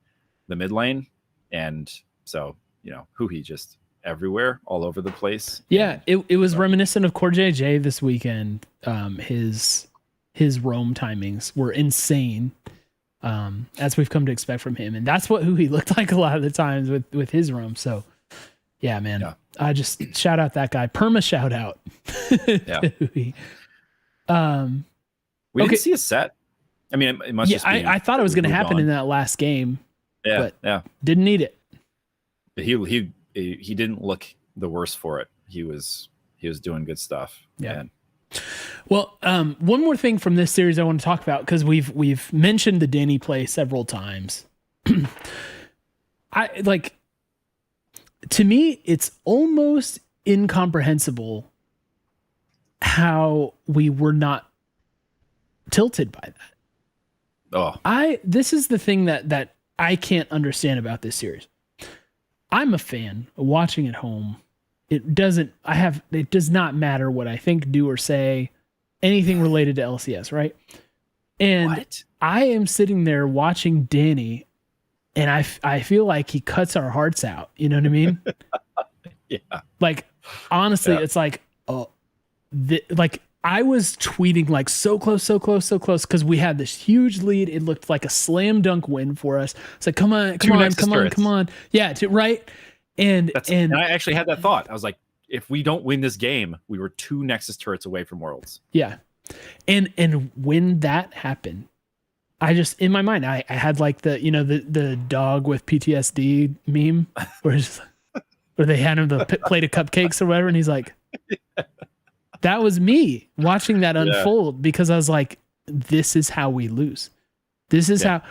the mid lane. And so, Huhi just everywhere, all over the place. Yeah. It was reminiscent of Core JJ this weekend. His roam timings were insane. As we've come to expect from him. And that's what Huhi looked like a lot of the times with his roam. So yeah, man, I just shout out that guy. Perma shout out. Yeah. Huhi. We didn't see a set. I mean, it must just be. I thought it was going to happen in that last game. Yeah. But didn't need it. He didn't look the worse for it. He was doing good stuff. Yeah. Well, one more thing from this series I want to talk about, because we've mentioned the Danny play several times. To me, it's almost incomprehensible how we were not tilted by that. This is the thing that I can't understand about this series. I'm a fan watching at home. It does not matter what I think, do, or say, anything related to LCS, right? And I am sitting there watching Danny, and I feel like he cuts our hearts out. You know what I mean? Yeah. Like, honestly, it's like, I was tweeting like so close, because we had this huge lead. It looked like a slam dunk win for us. It's like, come on. Yeah, right. And I actually had that thought. I was like, if we don't win this game, we were 2 Nexus turrets away from Worlds. Yeah. And when that happened, I just, in my mind, I had like the dog with PTSD meme where they had him the plate of cupcakes or whatever. And he's like, that was me watching that unfold, because I was like, this is how we lose. This is how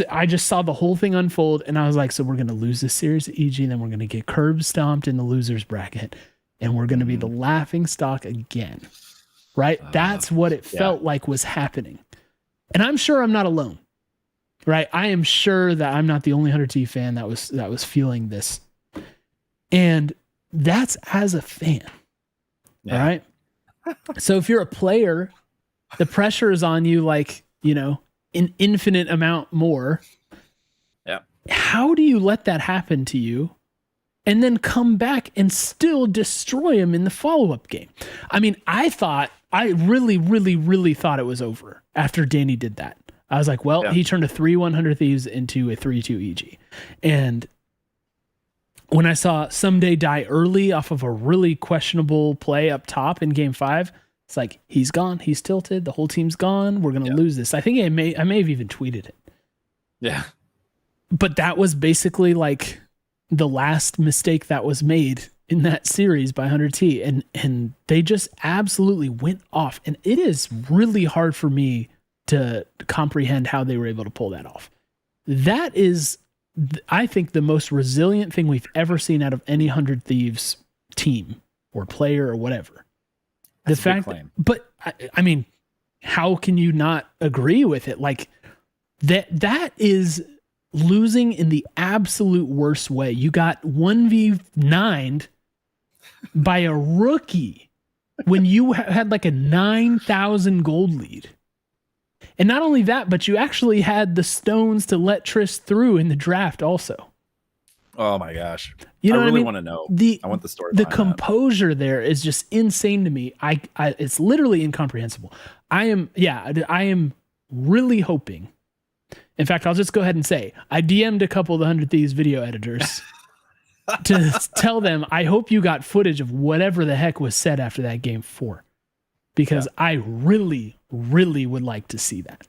I just saw the whole thing unfold, and I was like, so we're going to lose this series to EG, and then we're going to get curb stomped in the losers bracket, and we're going to be the laughing stock again. Right? That's what it felt like was happening. And I'm sure I'm not alone. Right? I am sure that I'm not the only 100T fan that was feeling this. And that's as a fan. All right? So if you're a player, the pressure is on you like, an infinite amount more. Yeah. How do you let that happen to you and then come back and still destroy him in the follow-up game? I mean, I really, really, really thought it was over after Danny did that. I was like, he turned a 3-100 Thieves into a 3-2 EG. And when I saw Someday die early off of a really questionable play up top in game 5, it's like, he's gone. He's tilted. The whole team's gone. We're going to lose this. I think I may have even tweeted it. Yeah. But that was basically like the last mistake that was made in that series by 100T. And they just absolutely went off. And it is really hard for me to comprehend how they were able to pull that off. That is, I think, the most resilient thing we've ever seen out of any 100 Thieves team or player or whatever. That's the fact, but I mean, how can you not agree with it? Like that is losing in the absolute worst way. You got 1v9'd by a rookie when you had like a 9,000 gold lead. And not only that, but you actually had the stones to let Triss through in the draft also. Oh my gosh. I really want to know. I want the story. The composure there is just insane to me. It's literally incomprehensible. I am really hoping. In fact, I'll just go ahead and say, I DM'd a couple of the 100 Thieves video editors to tell them, I hope you got footage of whatever the heck was said after that game 4. Because I really, really would like to see that.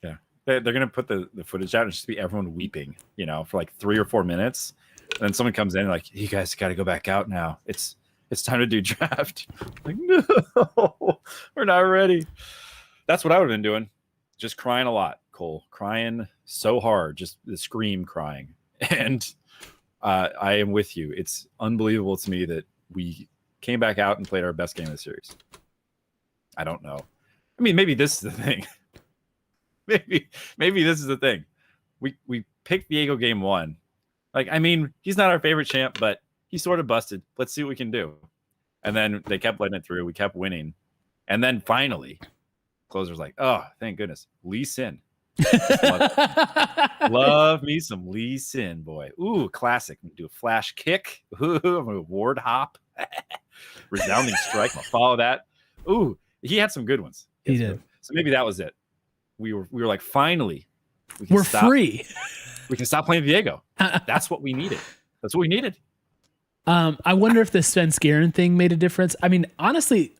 Yeah. They're going to put the footage out and just be everyone weeping, for like 3 or 4 minutes. And then someone comes in like, you guys got to go back out now. It's time to do draft. Like, no, we're not ready. That's what I would have been doing. Just crying a lot, Cole. Crying so hard, just the scream crying. And I am with you. It's unbelievable to me that we came back out and played our best game of the series. I don't know. I mean, maybe this is the thing. maybe this is the thing. We picked Viego game 1. Like, I mean, he's not our favorite champ, but he sort of busted. Let's see what we can do. And then they kept letting it through. We kept winning. And then finally, closer's like, oh, thank goodness. Lee Sin. Love me some Lee Sin, boy. Ooh, classic. I'm gonna do a flash kick. Ooh, I'm gonna ward hop. Resounding strike. I'll follow that. Ooh, he had some good ones. He did. So maybe that was it. We were like, finally, we're free. We can stop playing Viego. That's what we needed. That's what we needed. I wonder if the Svenskeren thing made a difference. I mean, honestly,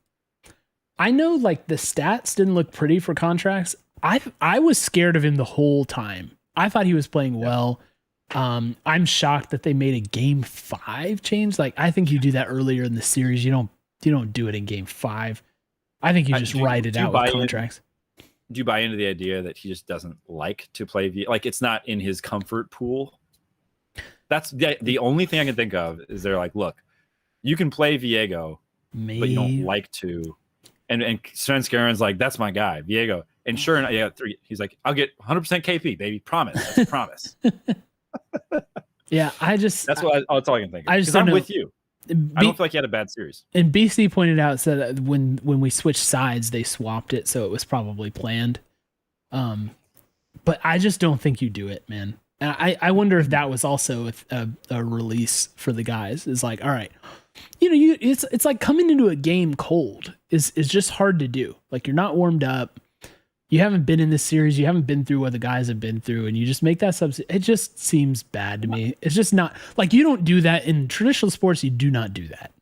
I know like the stats didn't look pretty for contracts. I was scared of him the whole time. I thought he was playing well. I'm shocked that they made a game 5 change. Like, I think you do that earlier in the series. You don't do it in game 5. I think you just ride it out with contracts. Do you buy into the idea that he just doesn't like to play like it's not in his comfort pool? That's the only thing I can think of is they're like, look, you can play Viego, but you don't like to. And Svenskeren's like, that's my guy, Viego. And sure enough, yeah, 3. He's like, I'll get 100% KP, baby, promise. That's a promise. Yeah, that's all I can think of. Because I'm with you. I don't feel like he had a bad series. And BC pointed out, said that when we switched sides, they swapped it, so it was probably planned. But I just don't think you do it, man. And I wonder if that was also a release for the guys. Is like, all right, it's like coming into a game cold is just hard to do. Like, you're not warmed up. You haven't been in this series. You haven't been through what the guys have been through, and you just make that it just seems bad to me. It's just not like you don't do that in traditional sports. You do not do that.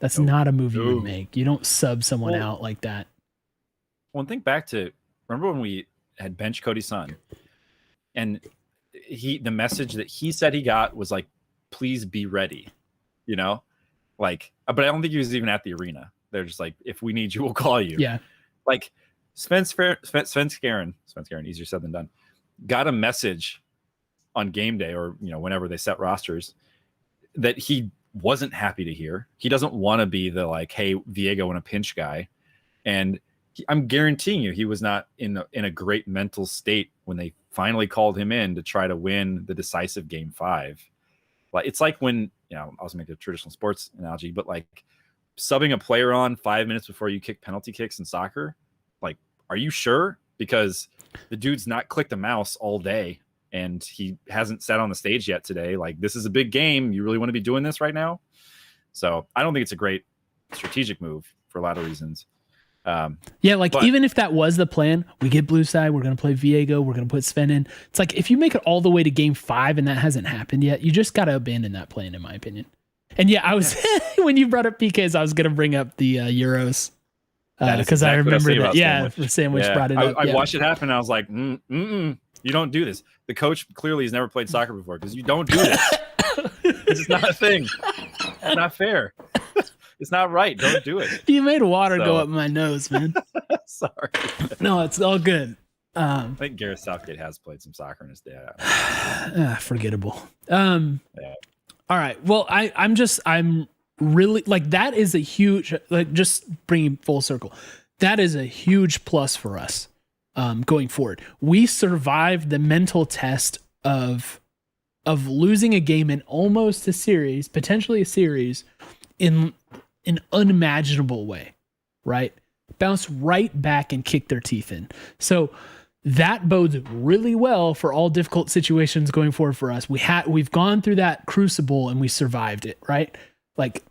That's not a move you would make. You don't sub someone out like that. Well, think back to remember when we had bench Cody Sun, and the message that he said he got was like, "Please be ready," like. But I don't think he was even at the arena. They're just like, "If we need you, we'll call you." Yeah, like. Svenskeren, easier said than done, got a message on game day or whenever they set rosters that he wasn't happy to hear. He doesn't want to be the like, hey, Viego in a pinch guy, and I'm guaranteeing you he was not in a great mental state when they finally called him in to try to win the decisive game 5. Like, it's like when I was making a traditional sports analogy, but like subbing a player on 5 minutes before you kick penalty kicks in soccer. Like, are you sure? Because the dude's not clicked a mouse all day and he hasn't sat on the stage yet today. Like, this is a big game. You really want to be doing this right now? So I don't think it's a great strategic move for a lot of reasons. Even if that was the plan, we get blue side, we're going to play Viego, we're going to put Sven in. It's like, if you make it all the way to game 5 and that hasn't happened yet, you just got to abandon that plan, in my opinion. And yeah, I was, when you brought up PKs, I was going to bring up the Euros. Because I remember that. The sandwich brought it up. I watched it happen. And I was like, you don't do this. The coach clearly has never played soccer before because you don't do this. This is not a thing. It's not fair. It's not right. Don't do it. You made water go up my nose, man. Sorry. No, it's all good. I think Gareth Southgate has played some soccer in his day. Forgettable. All right. Well, I'm really, like, that is a huge, like, just bringing full circle, that is a huge plus for us going forward. We survived the mental test of losing a game in almost a series, potentially a series, in an unimaginable way, right? Bounce right back and kick their teeth in. So that bodes really well for all difficult situations going forward for us. We've gone through that crucible and we survived it, right? Like,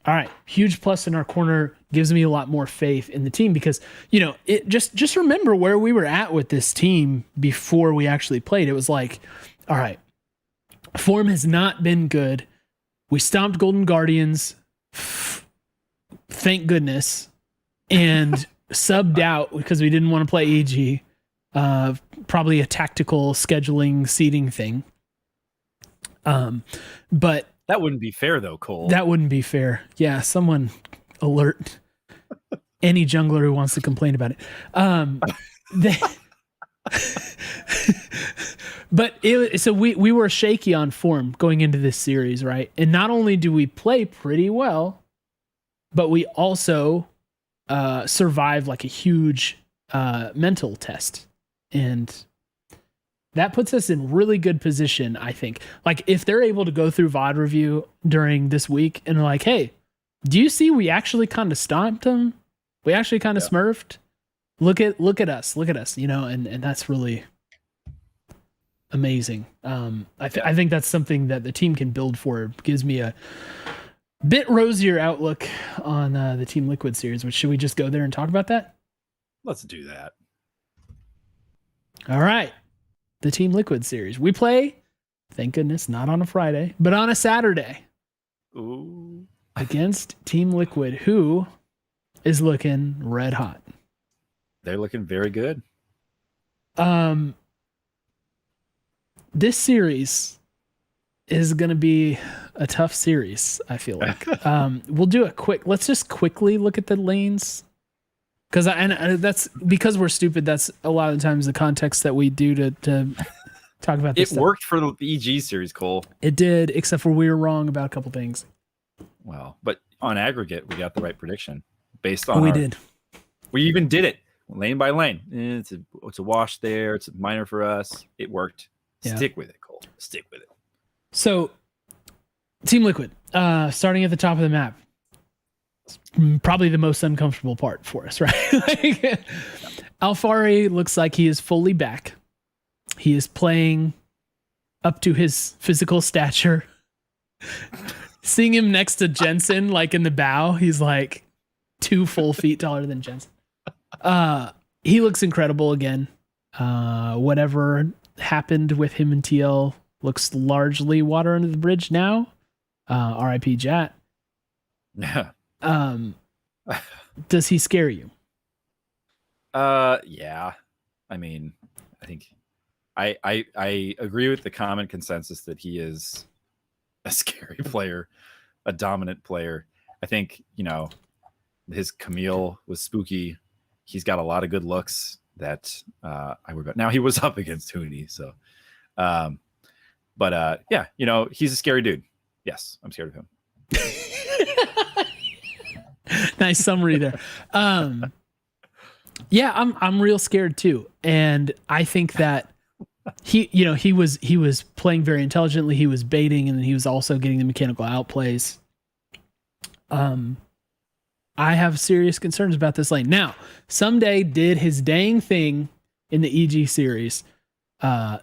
all right, huge plus in our corner, gives me a lot more faith in the team because, it just remember where we were at with this team before we actually played. It was like, all right, form has not been good. We stomped Golden Guardians, thank goodness, and subbed out because we didn't want to play EG. Probably a tactical scheduling seating thing. But that wouldn't be fair, though, Cole. That wouldn't be fair. Yeah, someone alert any jungler who wants to complain about it. But so we were shaky on form going into this series, right? And not only do we play pretty well, but we also survive like a huge mental test. And that puts us in really good position, I think. Like if they're able to go through VOD review during this week and like, hey, do you see we actually kind of stomped them? We actually kind of smurfed. Look at us, you know, and that's really amazing. I think that's something that the team can build for. It gives me a bit rosier outlook on the Team Liquid series. Which should we just go there and talk about that? Let's do that. All right. The Team Liquid series. We play, thank goodness, not on a Friday, but on a Saturday. Ooh. Against Team Liquid, who is looking red hot. They're looking very good. This series is going to be a tough series, I feel like. We'll do a let's just quickly look at the lanes. Because that's because we're stupid. That's a lot of the times the context that we do to talk about this. It worked for the EG series, Cole. It did, except for we were wrong about a couple things. Well, but on aggregate, we got the right prediction based on. We even did it lane by lane. It's a wash there. It's a minor for us. It worked. Yeah. Stick with it, Cole. Stick with it. So, Team Liquid, starting at the top of the map. Probably the most uncomfortable part for us, right? Alphari looks like he is fully back. He is playing up to his physical stature. Seeing him next to Jensen, like in the bow, he's like 2 full feet taller than Jensen. He looks incredible again. Whatever happened with him and TL looks largely water under the bridge now. RIP Jat. Yeah. Does he scare you? Yeah. I mean, I think I agree with the common consensus that he is a scary player, a dominant player. I think, you know, his Camille was spooky. He's got a lot of good looks that I worry about. Now he was up against Huhi, so yeah, you know, he's a scary dude. Yes, I'm scared of him. Nice summary there. Yeah, I'm real scared too. And I think that he was playing very intelligently. He was baiting, and then he was also getting the mechanical outplays. I have serious concerns about this lane. Now, Someday did his dang thing in the EG series.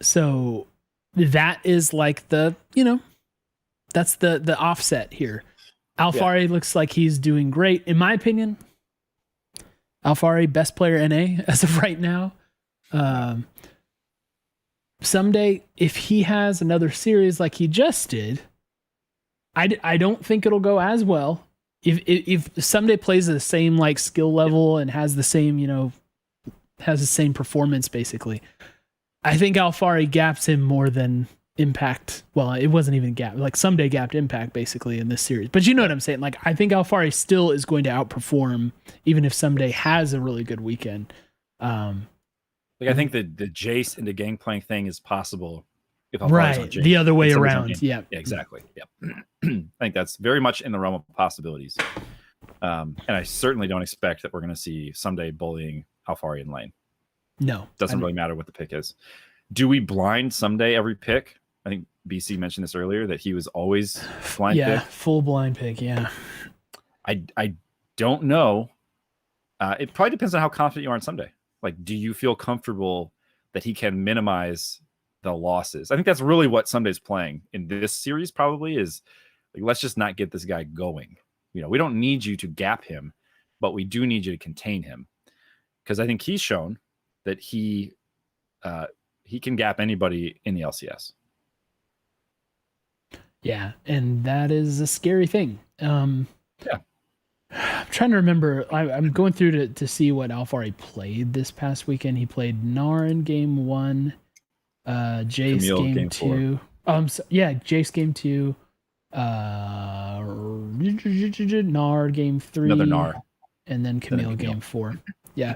So that is like the, you know, that's the offset here. Alphari looks like he's doing great. In my opinion, Alphari, best player NA as of right now. Someday, if he has another series like he just did, I don't think it'll go as well. If Someday plays at the same like skill level and has the same, you know, has the same performance basically, I think Alphari gaps him more than Impact. Well, it wasn't even gap. Like Someday gapped Impact basically in this series. But you know what I'm saying? Like I think Alphari still is going to outperform even if Someday has a really good weekend. Like I think the Jace into Gangplank thing is possible. If right, the other way around. Yeah, exactly. Yep. I think that's very much in the realm of possibilities. And I certainly don't expect that we're going to see Someday bullying Alphari in lane. No, doesn't really matter what the pick is. Do we blind Someday every pick? I think BC mentioned this earlier that he was always blind pick. Yeah, full blind pick. Yeah. I don't know. It probably depends on how confident you are in Someday. Like, do you feel comfortable that he can minimize the losses? I think that's really what Someday's playing in this series probably is like, let's just not get this guy going. You know, we don't need you to gap him, but we do need you to contain him. Because I think he's shown that he can gap anybody in the LCS. Yeah, and that is a scary thing. I'm trying to remember. I'm going through to see what Alphari played this past weekend. He played Gnar in game 1, Jace Camille, game 2. Jace game 2, Gnar game 3, another Gnar, and then Camille game 4. Yeah.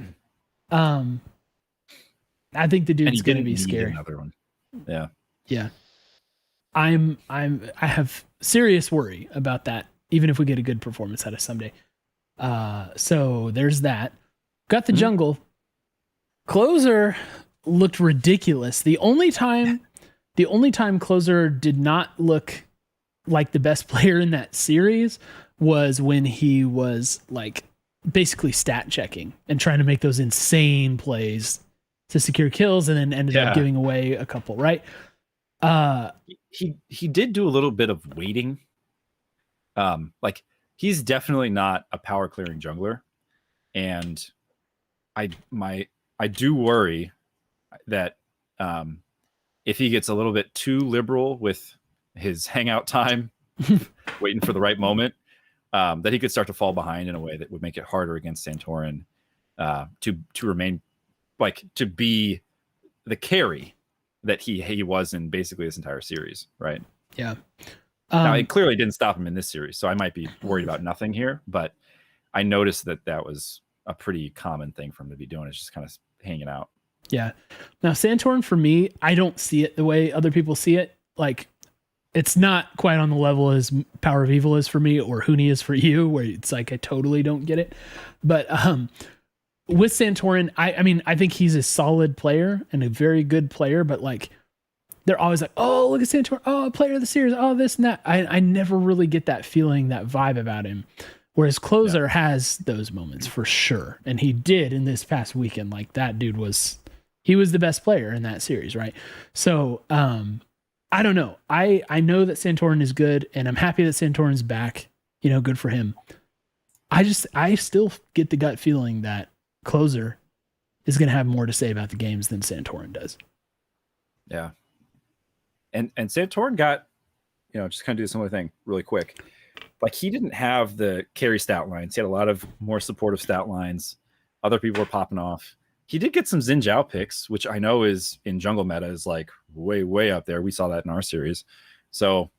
I think the dude's going to be scary. Another one. Yeah. I have serious worry about that, even if we get a good performance out of someday. So there's that. Got the jungle. Closer looked ridiculous. The only time Closer did not look like the best player in that series was when he was like basically stat checking and trying to make those insane plays to secure kills, and then ended up giving away a couple, right? He did do a little bit of waiting. Like he's definitely not a power clearing jungler, and I do worry that if he gets a little bit too liberal with his hangout time, waiting for the right moment, that he could start to fall behind in a way that would make it harder against Santorin to remain, like, to be the carry that he was in basically this entire series, right? Yeah. Now, it clearly didn't stop him in this series, so I might be worried about nothing here, but I noticed that was a pretty common thing for him to be doing. It's just kind of hanging out. Yeah. Now, Santorin, for me, I don't see it the way other people see it. Like, it's not quite on the level as Power of Evil is for me, or Huhi is for you, where it's like I totally don't get it. But with Santorin, I mean, I think he's a solid player and a very good player, but like, they're always like, oh, look at Santorin, oh, player of the series, oh, this and that. I never really get that feeling, that vibe about him. Whereas Closer has those moments for sure. And he did in this past weekend. Like, that dude he was the best player in that series, right? So I don't know. I know that Santorin is good, and I'm happy that Santorin's back. You know, good for him. I still get the gut feeling that Closer is going to have more to say about the games than Santorin does. Yeah. And Santorin got, just kind of do a similar thing really quick. Like, he didn't have the carry stat lines. He had a lot of more supportive stat lines. Other people were popping off. He did get some Xin Zhao picks, which I know is in jungle meta is like way, way up there. We saw that in our series. So,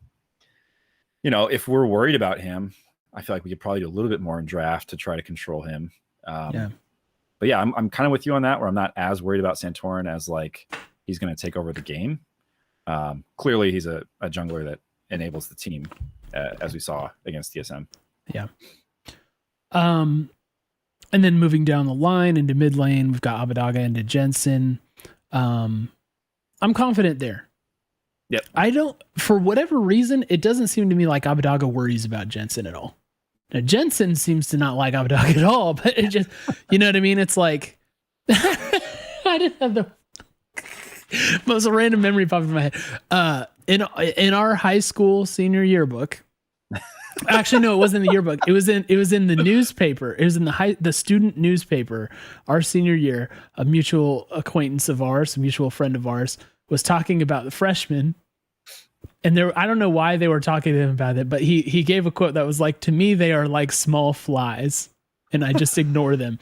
if we're worried about him, I feel like we could probably do a little bit more in draft to try to control him. But yeah, I'm kind of with you on that, where I'm not as worried about Santorin as like he's going to take over the game. Clearly, he's a jungler that enables the team, as we saw against TSM. Yeah. And then moving down the line into mid lane, we've got Abbe-Jiizuke into Jensen. I'm confident there. Yep. I don't, for whatever reason, it doesn't seem to me like Abbe-Jiizuke worries about Jensen at all. Now, Jensen seems to not like Abbe-Jiizuke at all, but it just, you know what I mean? It's like, I didn't have the most random memory pop in my head. In our high school senior yearbook, actually, no, it wasn't the yearbook. It was in the newspaper. It was in the student newspaper. Our senior year, a mutual acquaintance of ours, a mutual friend of ours, was talking about the freshmen. And I don't know why they were talking to him about it, but he gave a quote that was like, "To me, they are like small flies, and I just ignore them."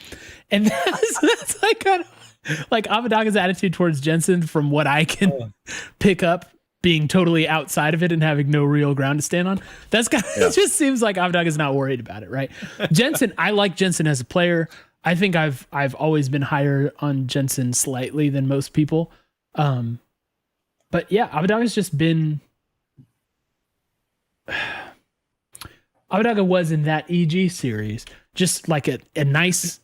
And that's like kind of like Abbe-Jiizuke's attitude towards Jensen, from what I can pick up, being totally outside of it and having no real ground to stand on. That's kind of, it just seems like Abbe-Jiizuke is not worried about it, right? Jensen, I like Jensen as a player. I think I've always been higher on Jensen slightly than most people. But yeah, Abbe-Jiizuke's just been. Abbe-Jiizuke was in that EG series just like a nice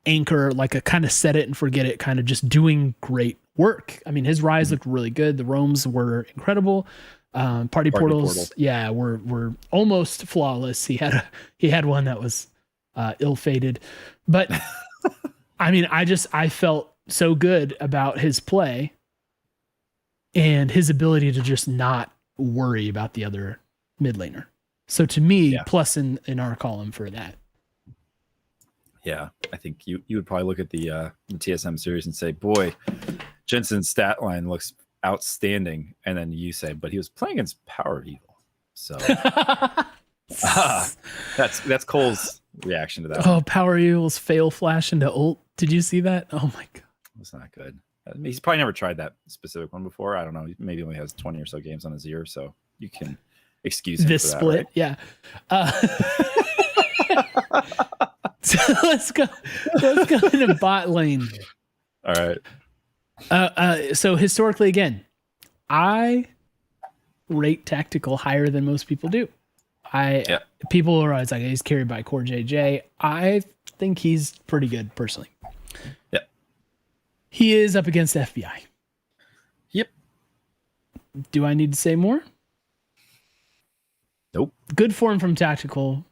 anchor, like a kind of set it and forget it, kind of just doing great work. I mean, his rise looked really good. The roams were incredible. Party portals, yeah, were almost flawless. He had one that was ill-fated, but I mean, I felt so good about his play and his ability to just not worry about the other mid laner. So to me, plus in our column for that. Yeah, I think you would probably look at the TSM series and say, boy, Jensen's stat line looks outstanding. And then you say, but he was playing against Power of Evil. So that's Cole's reaction to that. Oh, Power of Evil's fail flash into ult. Did you see that? Oh my God. That's not good. I mean, he's probably never tried that specific one before. I don't know. Maybe he only has 20 or so games on his ear, so you can excuse him this for that, split. right? Yeah. So let's go into bot lane. All right. So historically, again, I rate Tactical higher than most people do. People are always like, he's carried by Core JJ. I think he's pretty good personally. Yeah. He is up against FBI. Yep. Do I need to say more? Nope. Good form from Tactical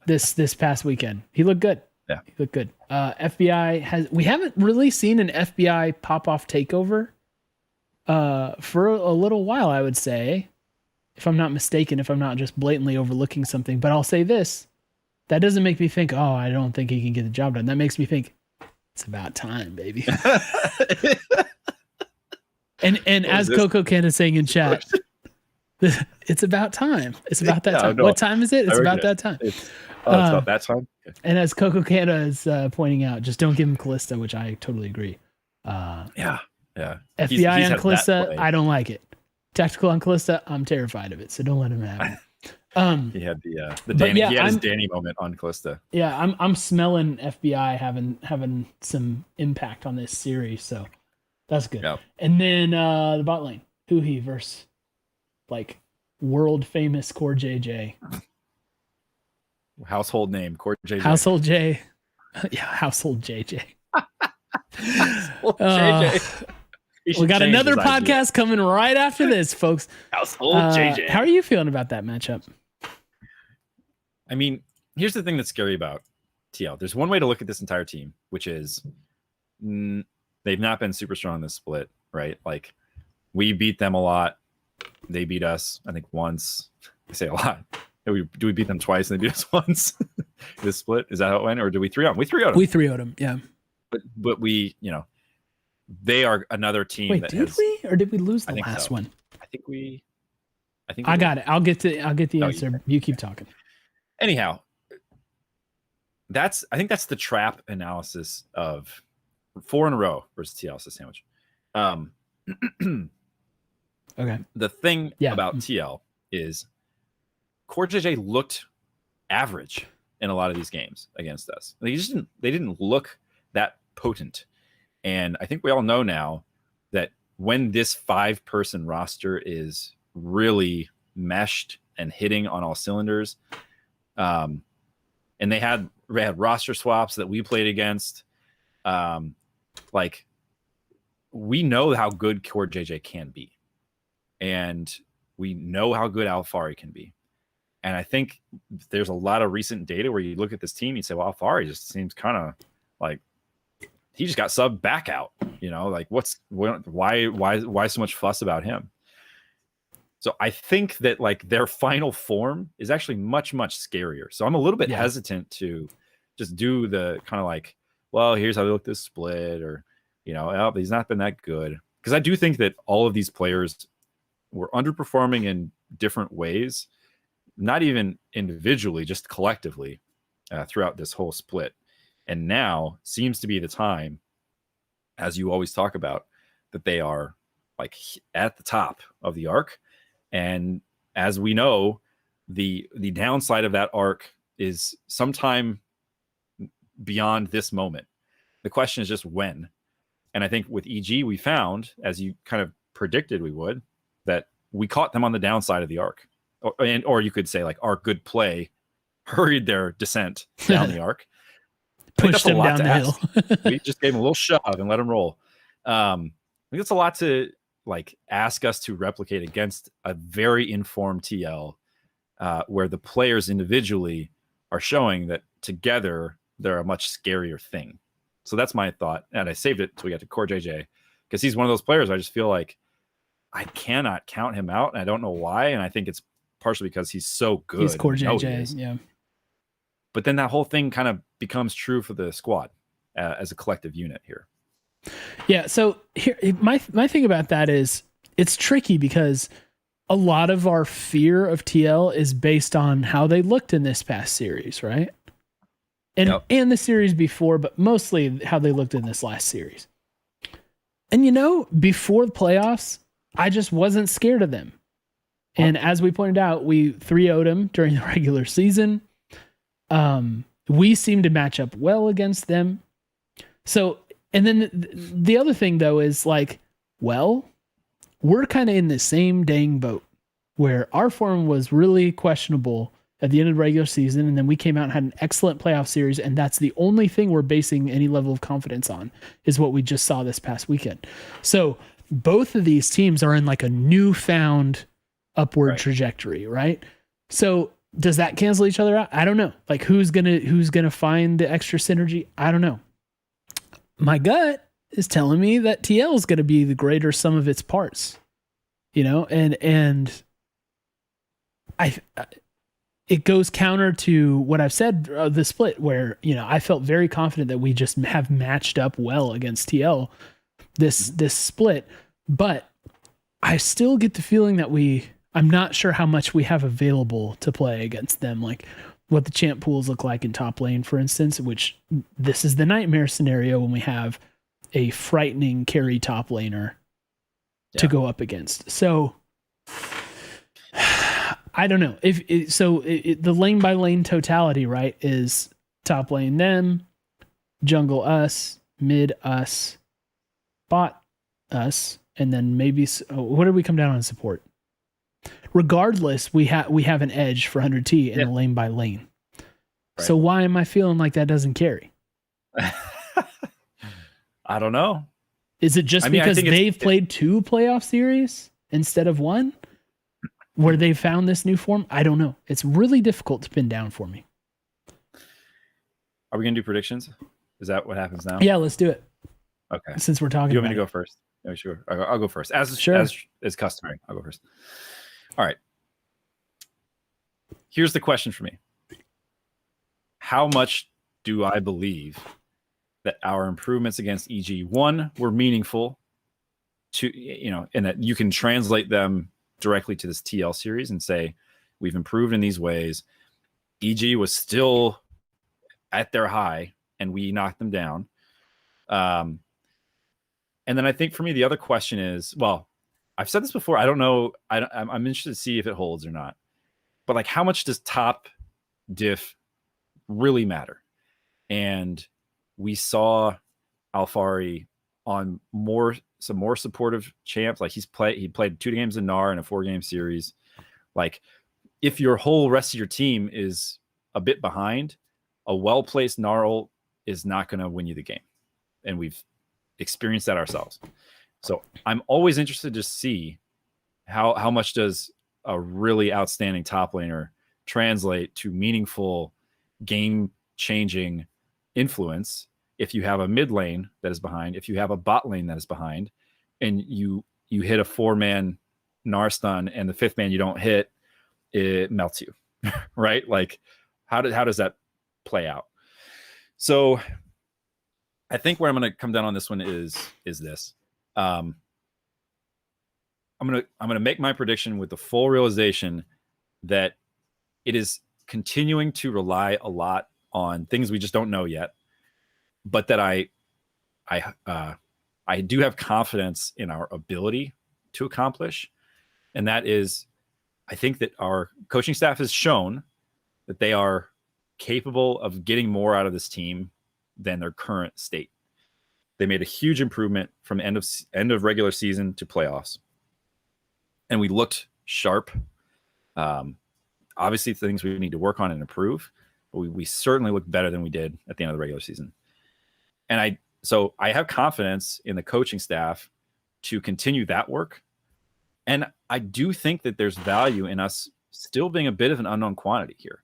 this past weekend. He looked good. Yeah. He looked good. We haven't really seen an FBI pop-off takeover for a little while, I would say. If I'm not mistaken, if I'm not just blatantly overlooking something. But I'll say this. That doesn't make me think, oh, I don't think he can get the job done. That makes me think, it's about time, baby. and as Coco Can is saying in chat, it's about time. It's about that time. No. What time is it? It's about that time. It's about that time. Okay. And as Coco Canna is pointing out, just don't give him Callista, which I totally agree. Yeah. FBI he's on Callista, I don't like it. Tactical on Callista, I'm terrified of it. So don't let him have it. He had the Danny. He had his Danny moment on Callista. Yeah, I'm smelling FBI having some impact on this series, so that's good. Yep. And then the bot lane, Huhi versus like world famous Core JJ. Household name, Core JJ. Household J. Yeah, Household JJ. Household JJ. We got another podcast coming right after this, folks. Household JJ. How are you feeling about that matchup? I mean, here's the thing that's scary about TL. There's one way to look at this entire team, which is they've not been super strong in this split, right? Like, we beat them a lot. They beat us, I think, once. I say a lot. Do we beat them twice and they beat us once? This split? Is that how it went? Or did we 3-0 them? We 3-0 them. We 3-0 them, yeah. But we, they are another team. Wait, did we? Or did we lose the last one? I think we I got it. I'll get the answer. You keep talking. Anyhow, I think that's the trap analysis of 4 in a row versus TL sandwich. Okay. The thing about TL is Core JJ looked average in a lot of these games against us. They didn't look that potent. And I think we all know now that when this 5-person roster is really meshed and hitting on all cylinders, and they had roster swaps that we played against, like, we know how good Core JJ can be, and we know how good Alfari can be. And I think there's a lot of recent data where you look at this team, you say, well, Alfari just seems kind of like he just got subbed back out, like why so much fuss about him? So I think that like their final form is actually much, much scarier. So I'm a little bit hesitant to just do the kind of like, well, here's how they look this split, or, he's not been that good. Because I do think that all of these players were underperforming in different ways, not even individually, just collectively throughout this whole split. And now seems to be the time, as you always talk about, that they are like at the top of the arc. And as we know, the downside of that arc is sometime beyond this moment. The question is just when. And I think with EG, we found, as you kind of predicted we would, that we caught them on the downside of the arc. Or you could say like our good play hurried their descent down the arc. Pushed them down the hill. We just gave them a little shove and let them roll. I think it's a lot to like ask us to replicate against a very informed TL, where the players individually are showing that together they're a much scarier thing. So that's my thought, and I saved it till we got to Core JJ, because he's one of those players I just feel like I cannot count him out, and I don't know why. And I think it's partially because he's so good. He's Core JJ, yeah. But then that whole thing kind of becomes true for the squad as a collective unit here. Yeah. So here, my thing about that is it's tricky because a lot of our fear of TL is based on how they looked in this past series, right? And the series before, but mostly how they looked in this last series. And before the playoffs, I just wasn't scared of them. And as we pointed out, we 3-0'd them during the regular season. We seem to match up well against them. So, and then the other thing though is like, well, we're kind of in the same dang boat where our form was really questionable at the end of the regular season, and then we came out and had an excellent playoff series, and that's the only thing we're basing any level of confidence on is what we just saw this past weekend. So both of these teams are in like a newfound upward trajectory, right? So does that cancel each other out? I don't know. Like who's gonna find the extra synergy? I don't know. My gut is telling me that TL is gonna be the greater sum of its parts, you know, and it goes counter to what I've said the split where, you know, I felt very confident that we just have matched up well against TL this split, but I still get the feeling that I'm not sure how much we have available to play against them, like what the champ pools look like in top lane, for instance, which this is the nightmare scenario when we have a frightening carry top laner to go up against. So I don't know if the lane by lane totality, right, is top lane them, jungle us, mid us, bot us, and then maybe what did we come down on support? Regardless, we have an edge for 100T in the lane by lane. Right. So why am I feeling like that doesn't carry? I don't know. Is it just because they've played 2 playoff series instead of 1? Where they found this new form? I don't know. It's really difficult to pin down for me. Are we going to do predictions? Is that what happens now? Yeah, let's do it. Okay. Since we're talking, you want me to go first? Oh, sure. I'll go first. As is customary, I'll go first. All right. Here's the question for me. How much do I believe that our improvements against EG1 were meaningful to, you know, and that you can translate them directly to this TL series and say, we've improved in these ways. EG was still at their high and we knocked them down. And then I think for me, the other question is, well, I've said this before. I don't know. I'm interested to see if it holds or not, but like, how much does top diff really matter? And we saw Alfari on some more supportive champs. Like he played 2 games in NAR in a 4-game series. Like if your whole rest of your team is a bit behind, a well-placed NAR is not going to win you the game. And we've experienced that ourselves. So I'm always interested to see how much does a really outstanding top laner translate to meaningful game-changing influence if you have a mid lane that is behind, if you have a bot lane that is behind, and you hit a 4-man NAR stun and the 5th man you don't hit, it melts you, right? Like how does that play out? So I think where I'm going to come down on this one is this. I'm gonna make my prediction with the full realization that it is continuing to rely a lot on things we just don't know yet, but that I do have confidence in our ability to accomplish, and that is, I think that our coaching staff has shown that they are capable of getting more out of this team than their current state. They made a huge improvement from end of regular season to playoffs, and we looked sharp. Obviously, things we need to work on and improve, but we certainly looked better than we did at the end of the regular season. And so I have confidence in the coaching staff to continue that work. And I do think that there's value in us still being a bit of an unknown quantity here.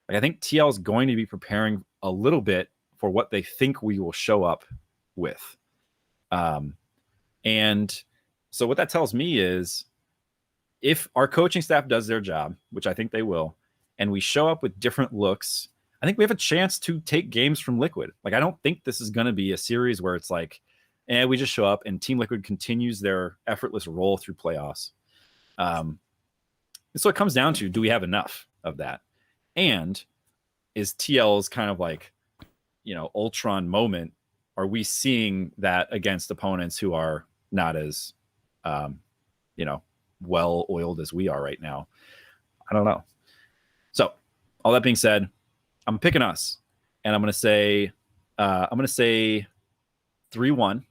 Like I think TL is going to be preparing a little bit for what they think we will show up with. And so what that tells me is if our coaching staff does their job, which I think they will, and we show up with different looks, I think we have a chance to take games from Liquid. Like, I don't think this is going to be a series where it's like, we just show up and Team Liquid continues their effortless roll through playoffs. So it comes down to, do we have enough of that? And is TL's kind of like, Ultron moment, are we seeing that against opponents who are not as, well-oiled as we are right now? I don't know. So all that being said, I'm picking us, and I'm going to say 3-1.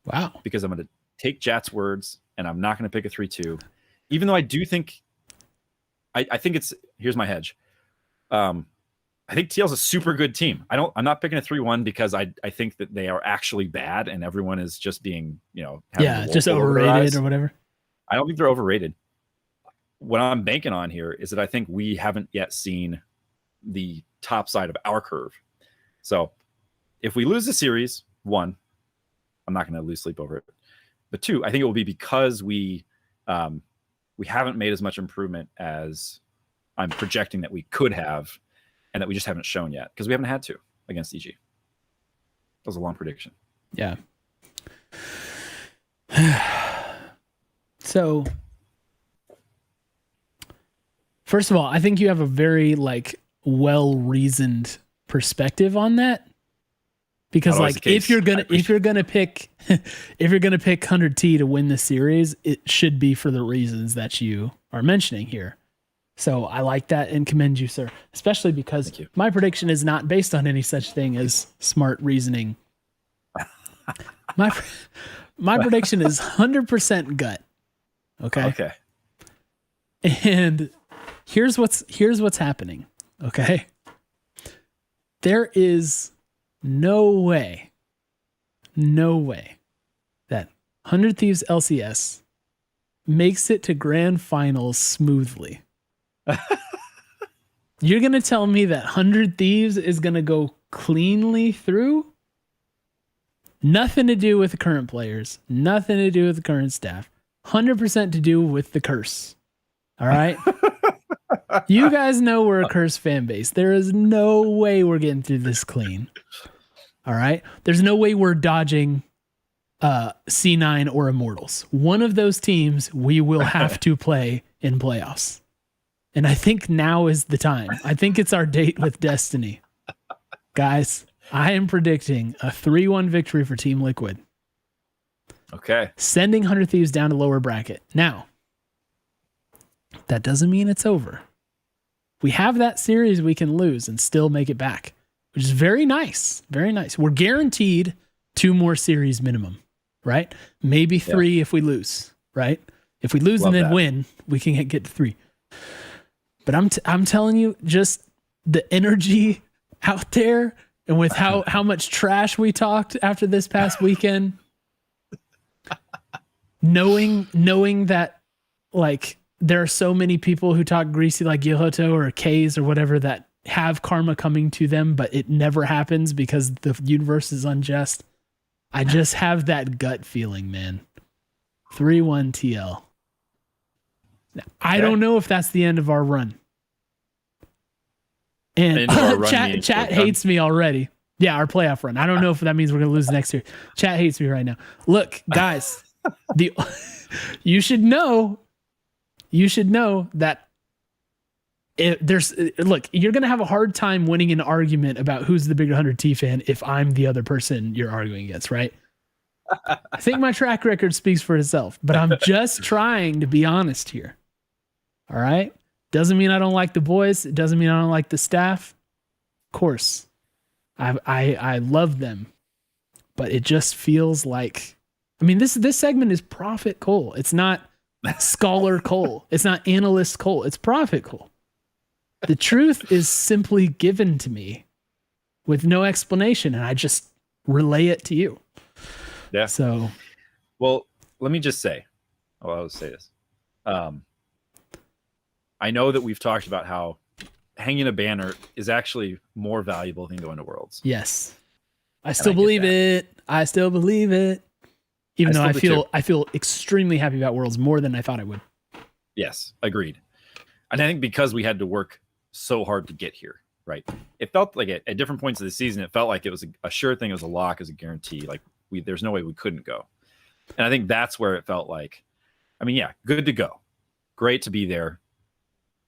Wow. Because I'm going to take Jat's words and I'm not going to pick a 3-2, even though I do think I think it's here's my hedge. I think TL's a super good team. I'm not picking a 3-1 because I think that they are actually bad and everyone is just being, just overrated or whatever. I don't think they're overrated. What I'm banking on here is that I think we haven't yet seen the top side of our curve. So if we lose the series, 1, I'm not going to lose sleep over it. But 2, I think it will be because we haven't made as much improvement as I'm projecting that we could have, and that we just haven't shown yet because we haven't had to against EG. That was a long prediction. Yeah. So, first of all, I think you have a very well-reasoned perspective on that. Because if you're gonna pick 100T to win the series, it should be for the reasons that you are mentioning here. So I like that and commend you, sir. Especially because my prediction is not based on any such thing as smart reasoning. My prediction is 100% gut. Okay. Okay. And here's what's happening. Okay. There is no way that 100 Thieves LCS makes it to grand finals smoothly. You're going to tell me that 100 Thieves is going to go cleanly through? Nothing to do with the current players. Nothing to do with the current staff. 100% to do with the curse. All right? You guys know we're a curse fan base. There is no way we're getting through this clean. All right? There's no way we're dodging C9 or Immortals. One of those teams we will have to play in playoffs. And I think now is the time. I think it's our date with Destiny. Guys, I am predicting a 3-1 victory for Team Liquid. Okay. Sending 100 Thieves down to lower bracket. Now, that doesn't mean it's over. We have that series we can lose and still make it back, which is very nice. Very nice. We're guaranteed 2 more series minimum, right? Maybe 3 if we lose, right? If we lose and then win, we can get to 3. But I'm telling you, just the energy out there, and with how much trash we talked after this past weekend, knowing that there are so many people who talk greasy like Yohoto or K's or whatever that have karma coming to them, but it never happens because the universe is unjust. I just have that gut feeling, man. 3-1 TL. I don't know if that's the end of our run. And chat hates me already. Yeah, our playoff run. I don't know if that means we're going to lose next year. Chat hates me right now. Look, guys, you should know that you're going to have a hard time winning an argument about who's the bigger 100T fan if I'm the other person you're arguing against, right? I think my track record speaks for itself, but I'm just trying to be honest here. All right? Doesn't mean I don't like the boys. It doesn't mean I don't like the staff. Of course. I love them. But it just feels like, this segment is Prophet Cole. It's not Scholar Cole. It's not Analyst Cole. It's Prophet Cole. The truth is simply given to me with no explanation, and I just relay it to you. Yeah. So, well, let me just say, I'll say this. I know that we've talked about how hanging a banner is actually more valuable than going to Worlds. Yes. I still believe it. Even though I feel extremely happy about Worlds more than I thought I would. Yes, agreed. And I think because we had to work so hard to get here, right? It felt like at different points of the season, it felt like it was a sure thing, it was a lock, it was a guarantee. Like there's no way we couldn't go. And I think that's where it felt like, good to go. Great to be there.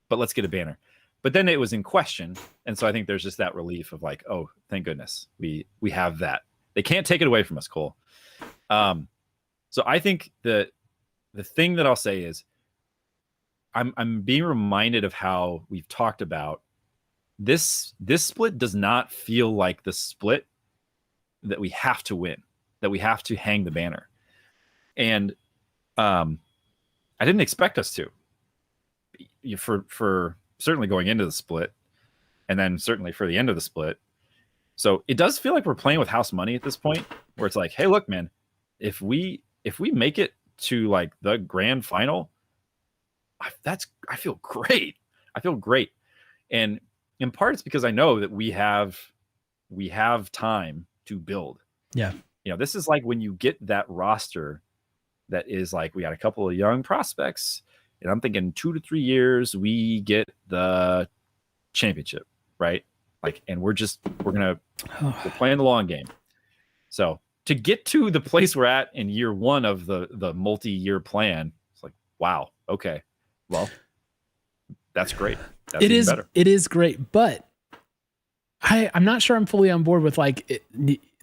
But let's get a banner. But then it was in question. And so I think there's just that relief of like, oh, thank goodness we have that. They can't take it away from us, Cole. So I think the thing that I'll say is I'm being reminded of how we've talked about this split does not feel like the split that we have to win, that we have to hang the banner. And I didn't expect us to. For certainly going into the split, and then certainly for the end of the split. So it does feel like we're playing with house money at this point, where it's like, hey, look, man, if we make it to like the grand final, I feel great. I feel great. And in part it's because I know that we have time to build. Yeah. You know, this is like when you get that roster that is like, we got a couple of young prospects, and I'm thinking 2 to 3 years we get the championship, right? Like, and we're playing the long game. So to get to the place we're at in year one of the multi-year plan, it's like, wow, okay, well, that's great. That's it is better. It is great, but I'm not sure I'm fully on board with like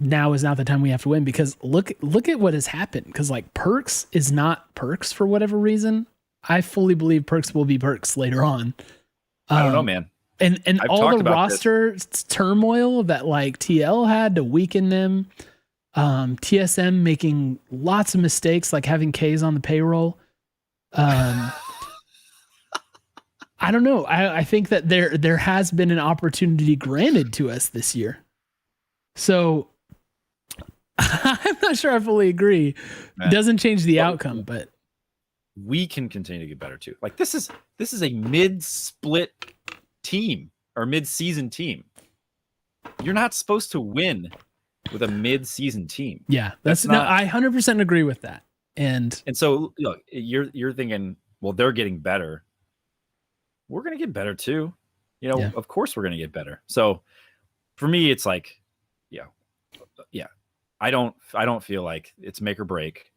now is not the time we have to win, because look at what has happened. Because like Perks is not Perks for whatever reason. I fully believe Perks will be Perks later on. I don't know, man. And I've all the roster turmoil that like TL had to weaken them. TSM making lots of mistakes, like having K's on the payroll. I don't know. I think that there has been an opportunity granted to us this year. So I'm not sure I fully agree. It doesn't change the outcome, but we can continue to get better too. Like this is a mid-split team or mid-season team. You're not supposed to win with a mid-season team. Yeah, that's not. I 100% agree with that. And so look, you're thinking, well, they're getting better. We're going to get better too. You know, Of course we're going to get better. So for me, it's like, yeah. I don't feel like it's make or break.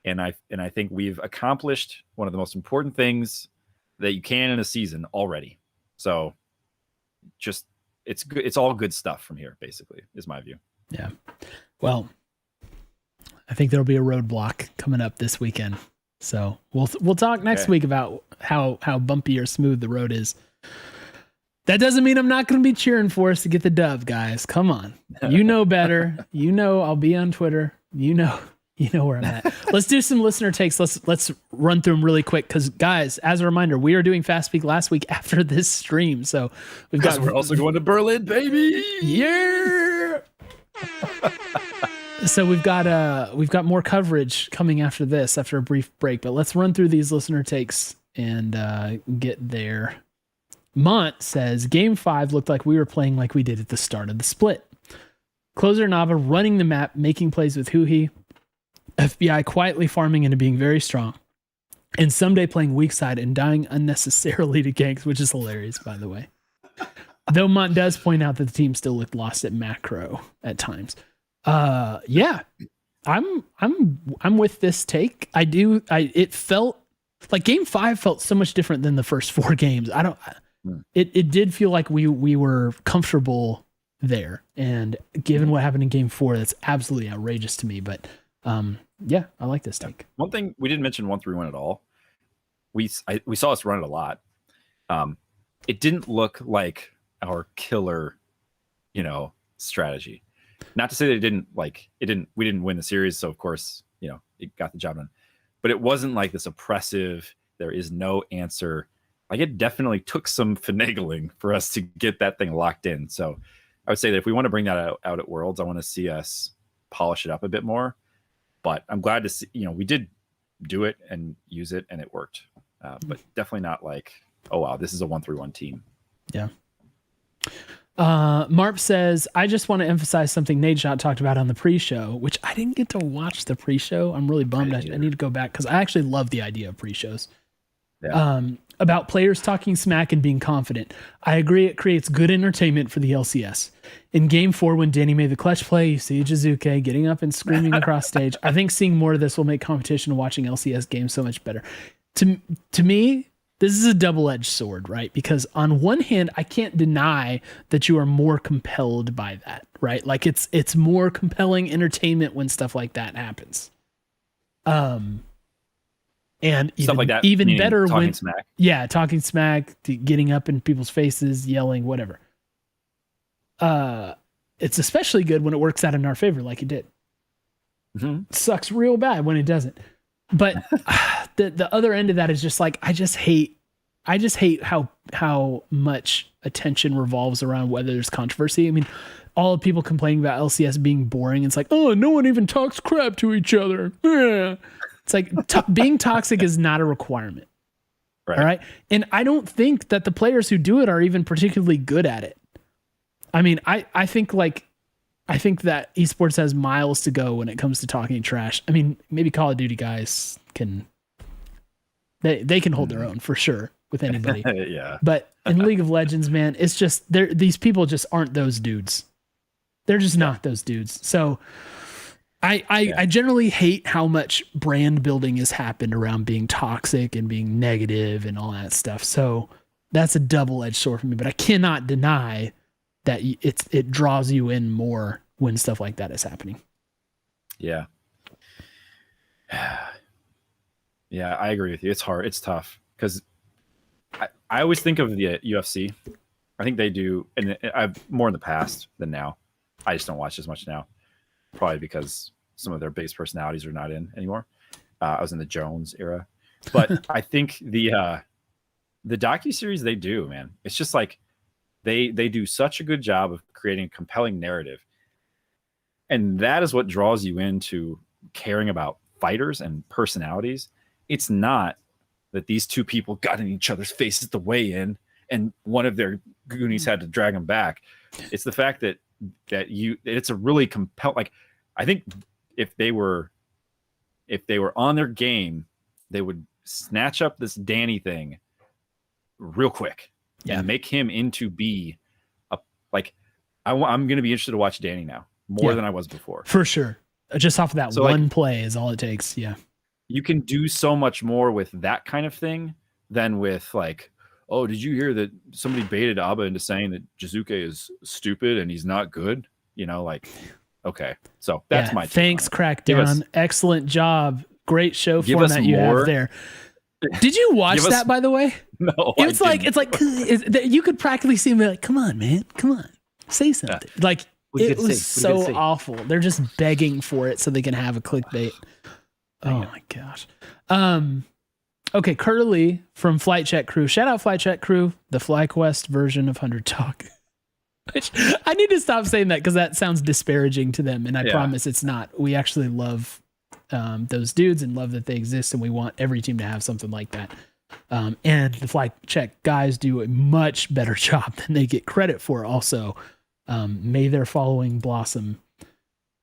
And I think we've accomplished one of the most important things that you can in a season already. So just, it's good. It's all good stuff from here, basically, is my view. Yeah. Well, I think there'll be a roadblock coming up this weekend. So we'll talk next week about how bumpy or smooth the road is. That doesn't mean I'm not going to be cheering for us to get the dub, guys. Come on. You know better. You know I'll be on Twitter. You know where I'm at. Let's do some listener takes. Let's run through them really quick, because guys, as a reminder, we are doing Fast Speak last week after this stream. So we're also going to Berlin, baby. Yeah. So we've got more coverage coming after this, after a brief break, but let's run through these listener takes and get there. Mont says, Game 5 looked like we were playing like we did at the start of the split. Closer Nava running the map, making plays with Huhi. FBI quietly farming into being very strong. And someday playing weak side and dying unnecessarily to ganks, which is hilarious, by the way. Though Mont does point out that the team still looked lost at macro at times. Yeah, I'm with this take. It felt like Game 5 felt so much different than the first 4 games. It did feel like we were comfortable there, and given what happened in Game 4, that's absolutely outrageous to me. But yeah, I like this take. One thing we didn't mention 1-3-1 at all. We saw us run it a lot. It didn't look like our killer, strategy. Not to say that we didn't win the series, so of course, it got the job done. But it wasn't like this oppressive, there is no answer. Like, it definitely took some finagling for us to get that thing locked in. So I would say that if we want to bring that out at Worlds, I want to see us polish it up a bit more. But I'm glad to see, we did do it and use it, and it worked. But definitely not like, oh wow, this is a 1-3-1 team. Yeah. Marp says, I just want to emphasize something Nadeshot talked about on the pre-show, which I didn't get to watch the pre-show. I'm really bummed. I need to go back, because I actually love the idea of pre-shows. Yeah. About players talking smack and being confident. I agree, it creates good entertainment for the LCS. In Game 4, when Danny made the clutch play, you see Jiizuke getting up and screaming across stage. I think seeing more of this will make competition and watching LCS games so much better. To me, this is a double-edged sword, right? Because on one hand, I can't deny that you are more compelled by that, right? Like it's more compelling entertainment when stuff like that happens. And stuff like that, even better talking when smack. Yeah, talking smack, getting up in people's faces, yelling, whatever. It's especially good when it works out in our favor, like it did. Mm-hmm. It sucks real bad when it doesn't. But the other end of that is just like, I just hate how much attention revolves around whether there's controversy. I mean, all the people complaining about LCS being boring. It's like, oh, no one even talks crap to each other. It's like being toxic is not a requirement. Right. All right. And I don't think that the players who do it are even particularly good at it. I mean, I think that esports has miles to go when it comes to talking trash. I mean, maybe Call of Duty guys can hold their own for sure with anybody. Yeah. But in League of Legends, man, it's just these people just aren't those dudes. They're just not those dudes. So I generally hate how much brand building has happened around being toxic and being negative and all that stuff. So that's a double-edged sword for me, but I cannot deny that it draws you in more when stuff like that is happening. Yeah. Yeah, I agree with you. It's hard. It's tough because I always think of the UFC. I think they do, and I've more in the past than now. I just don't watch as much now, probably because some of their biggest personalities are not in anymore. I was in the Jones era, but I think the docuseries they do, man, it's just like they do such a good job of creating a compelling narrative, and that is what draws you into caring about fighters and personalities. It's not that these two people got in each other's faces to weigh in, and one of their goonies had to drag them back. It's the fact that it's a really compelling. Like, I think if they were on their game, they would snatch up this Danny thing real quick and make him into be I'm going to be interested to watch Danny now more than I was before. For sure. Just off of that one play is all it takes. Yeah. You can do so much more with that kind of thing than with like, oh, did you hear that somebody baited Abbe into saying that Jiizuke is stupid and he's not good? You know, like, okay. So that's my thanks, Crackdown. Excellent job. Great show format you have there. Did you watch that, by the way? No. It's like you could practically see him be like, come on, man. Come on. Say something. Like, it was so awful. They're just begging for it so they can have a clickbait. Oh my gosh. Okay, Curly from Flight Check Crew. Shout out Flight Check Crew, the FlyQuest version of 100 Talk. Which I need to stop saying that because that sounds disparaging to them, and I promise it's not. We actually love those dudes and love that they exist, and we want every team to have something like that. And the Flight Check guys do a much better job than they get credit for. Also, may their following blossom.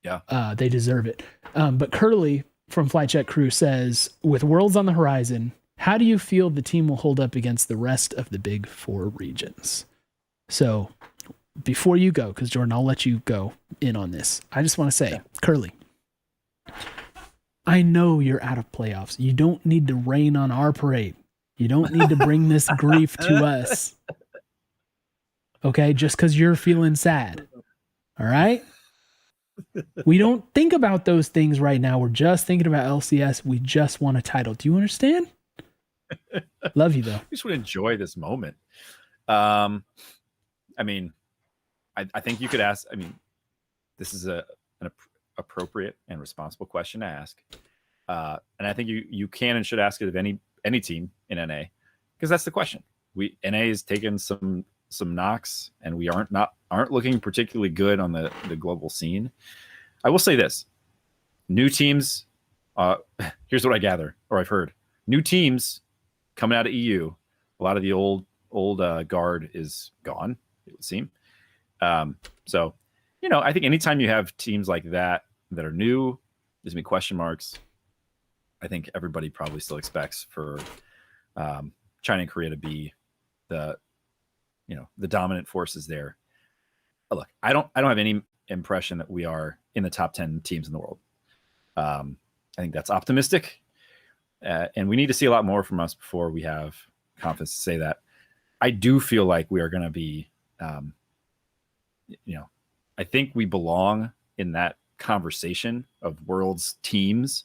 Yeah, they deserve it. But Curly from Flight Check Crew says, with Worlds on the horizon, how do you feel the team will hold up against the rest of the big four regions? So before you go, because Jordan, I'll let you go in on this. I just want to say, Curly, I know you're out of playoffs. You don't need to rain on our parade. You don't need to bring this grief to us. Okay? Just because you're feeling sad. All right? We don't think about those things right now. We're just thinking about LCS. We just want a title. Do you understand? Love you, though. I just want to enjoy this moment. I mean, I think you could ask. I mean, this is an appropriate and responsible question to ask, and I think you can and should ask it of any team in NA, because that's the question. NA has taken some knocks, and we aren't looking particularly good on the global scene. I will say this: new teams. Here's what I gather, or I've heard: new teams coming out of EU. A lot of the old guard is gone, it would seem. So, I think anytime you have teams like that are new, there's gonna be question marks. I think everybody probably still expects for China and Korea to be the dominant forces there. But look, I don't have any impression that we are in the top 10 teams in the world. I think that's optimistic, and we need to see a lot more from us before we have confidence to say that. I do feel like we are going to be, I think we belong in that conversation of world's teams,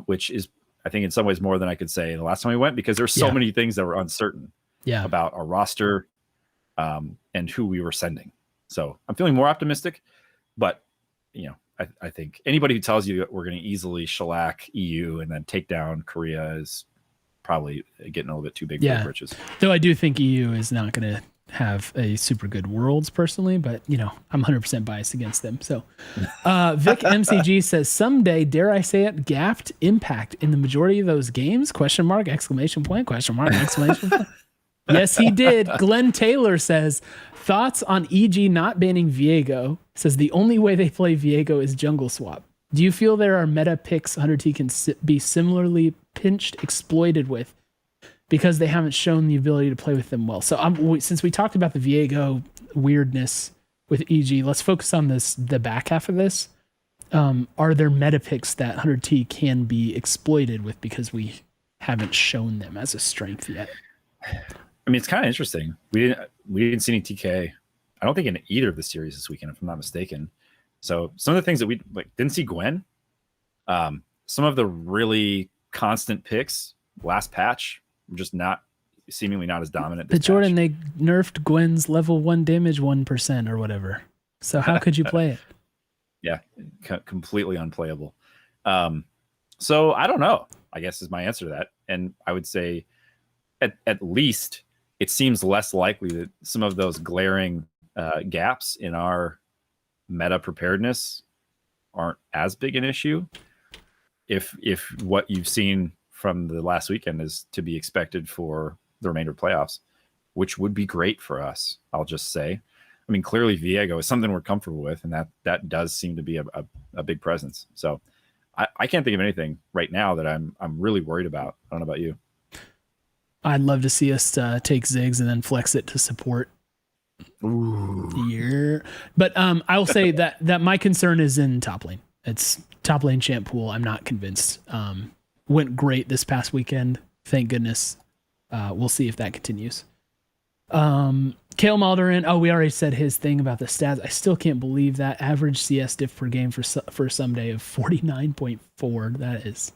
which is, I think, in some ways more than I could say the last time we went, because there's so many things that were uncertain about our roster and who we were sending. So I'm feeling more optimistic, but I think anybody who tells you that we're going to easily shellac EU and then take down Korea is probably getting a little bit too big for their britches. Though I do think EU is not going to have a super good Worlds personally, but I'm 100% biased against them. So Vic MCG says, someday, dare I say it, gapped impact in the majority of those games? Question mark, exclamation point, question mark, exclamation point. Yes, he did. Glenn Taylor says, thoughts on EG not banning Viego? Says the only way they play Viego is jungle swap. Do you feel there are meta picks 100T can be similarly pinched, exploited with, because they haven't shown the ability to play with them well? So since we talked about the Viego weirdness with EG, let's focus on the back half of this. Are there meta picks that 100T can be exploited with because we haven't shown them as a strength yet? I mean, it's kind of interesting. We didn't see any TK. I don't think in either of the series this weekend, if I'm not mistaken. So some of the things that we didn't see Gwen. Some of the really constant picks last patch were just seemingly not as dominant. But Jordan, they nerfed Gwen's level 1 damage 1% or whatever. So how could you play it? Yeah, completely unplayable. So I don't know, I guess is my answer to that. And I would say at least it seems less likely that some of those glaring gaps in our meta preparedness aren't as big an issue if what you've seen from the last weekend is to be expected for the remainder of playoffs, which would be great for us. I'll just say, I mean, clearly Viego is something we're comfortable with, and that does seem to be a big presence. So I can't think of anything right now that I'm really worried about. I don't know about you. I'd love to see us take Ziggs and then flex it to support. Ooh. Yeah. But I will say that my concern is in top lane. It's top lane champ pool. I'm not convinced. Went great this past weekend. Thank goodness. We'll see if that continues. Kale Malderin. We already said his thing about the stats. I still can't believe that average CS diff per game for someday of 49.4. That is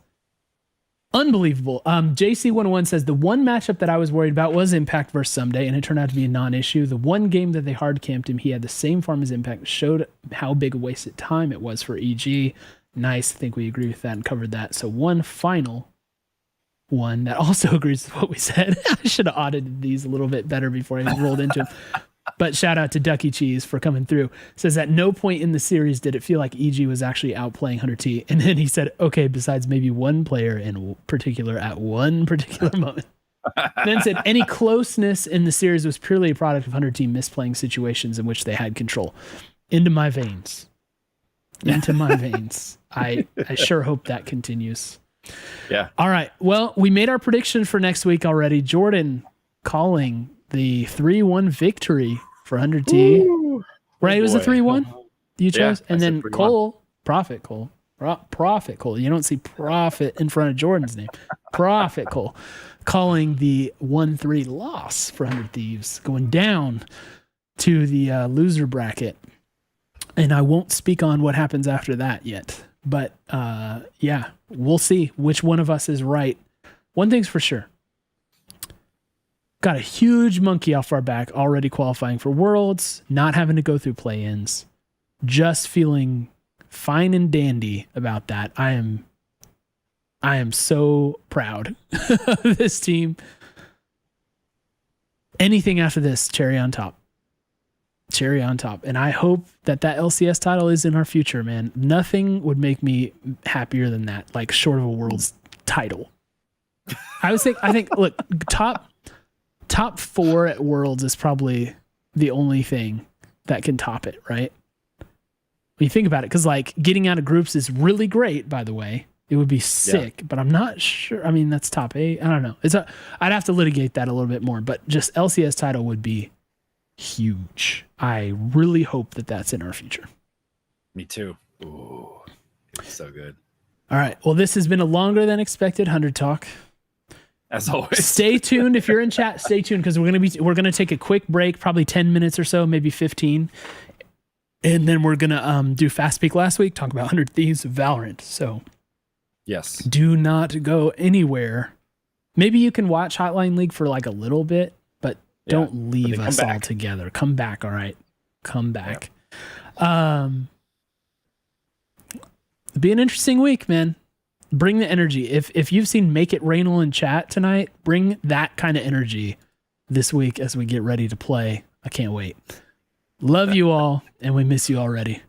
unbelievable. JC101 says the one matchup that I was worried about was Impact versus Someday, and it turned out to be a non-issue. The one game that they hard camped him, he had the same farm as Impact, showed how big a wasted time it was for EG. Nice. I think we agree with that and covered that. So one final one that also agrees with what we said. I should have audited these a little bit better before I rolled into them. But shout out to Ducky Cheese for coming through. Says at no point in the series did it feel like EG was actually outplaying 100T. And then he said, okay, besides maybe one player in particular at one particular moment. Then said any closeness in the series was purely a product of 100T misplaying situations in which they had control. Into my veins. Into my veins. I sure hope that continues. Yeah. All right. Well, we made our prediction for next week already. Jordan calling the 3-1 victory for 100T. Ooh, right? It was a 3-1 you chose. Yeah, and then Cole. Prophet Cole. You don't see Prophet in front of Jordan's name. Prophet Cole calling the 1-3 loss for 100 Thieves, going down to the loser bracket. And I won't speak on what happens after that yet. But yeah, we'll see which one of us is right. One thing's for sure. Got a huge monkey off our back already qualifying for Worlds, not having to go through play-ins, just feeling fine and dandy about that. I am so proud of this team. Anything after this, cherry on top. Cherry on top. And I hope that LCS title is in our future, man. Nothing would make me happier than that, like short of a Worlds title. I think, look, top 4 at Worlds is probably the only thing that can top it, right? When you think about it, because like getting out of groups is really great, by the way. It would be sick, but I'm not sure. I mean, that's top 8. I don't know. I'd have to litigate that a little bit more, but just LCS title would be huge. I really hope that that's in our future. Me too. Ooh, it's so good. All right. Well, this has been a longer than expected 100 Talk. As always. Stay tuned. If you're in chat, stay tuned because we're gonna take a quick break, probably 10 minutes or so, maybe 15. And then we're gonna do Fast Peak last week, talk about 100 Thieves of Valorant. So yes, do not go anywhere. Maybe you can watch Hotline League for like a little bit, but don't leave us all together. Come back, all right? Come back. It'll be an interesting week, man. Bring the energy. If you've seen Make It Rainal in chat tonight, bring that kind of energy this week as we get ready to play. I can't wait. Love you all, and we miss you already.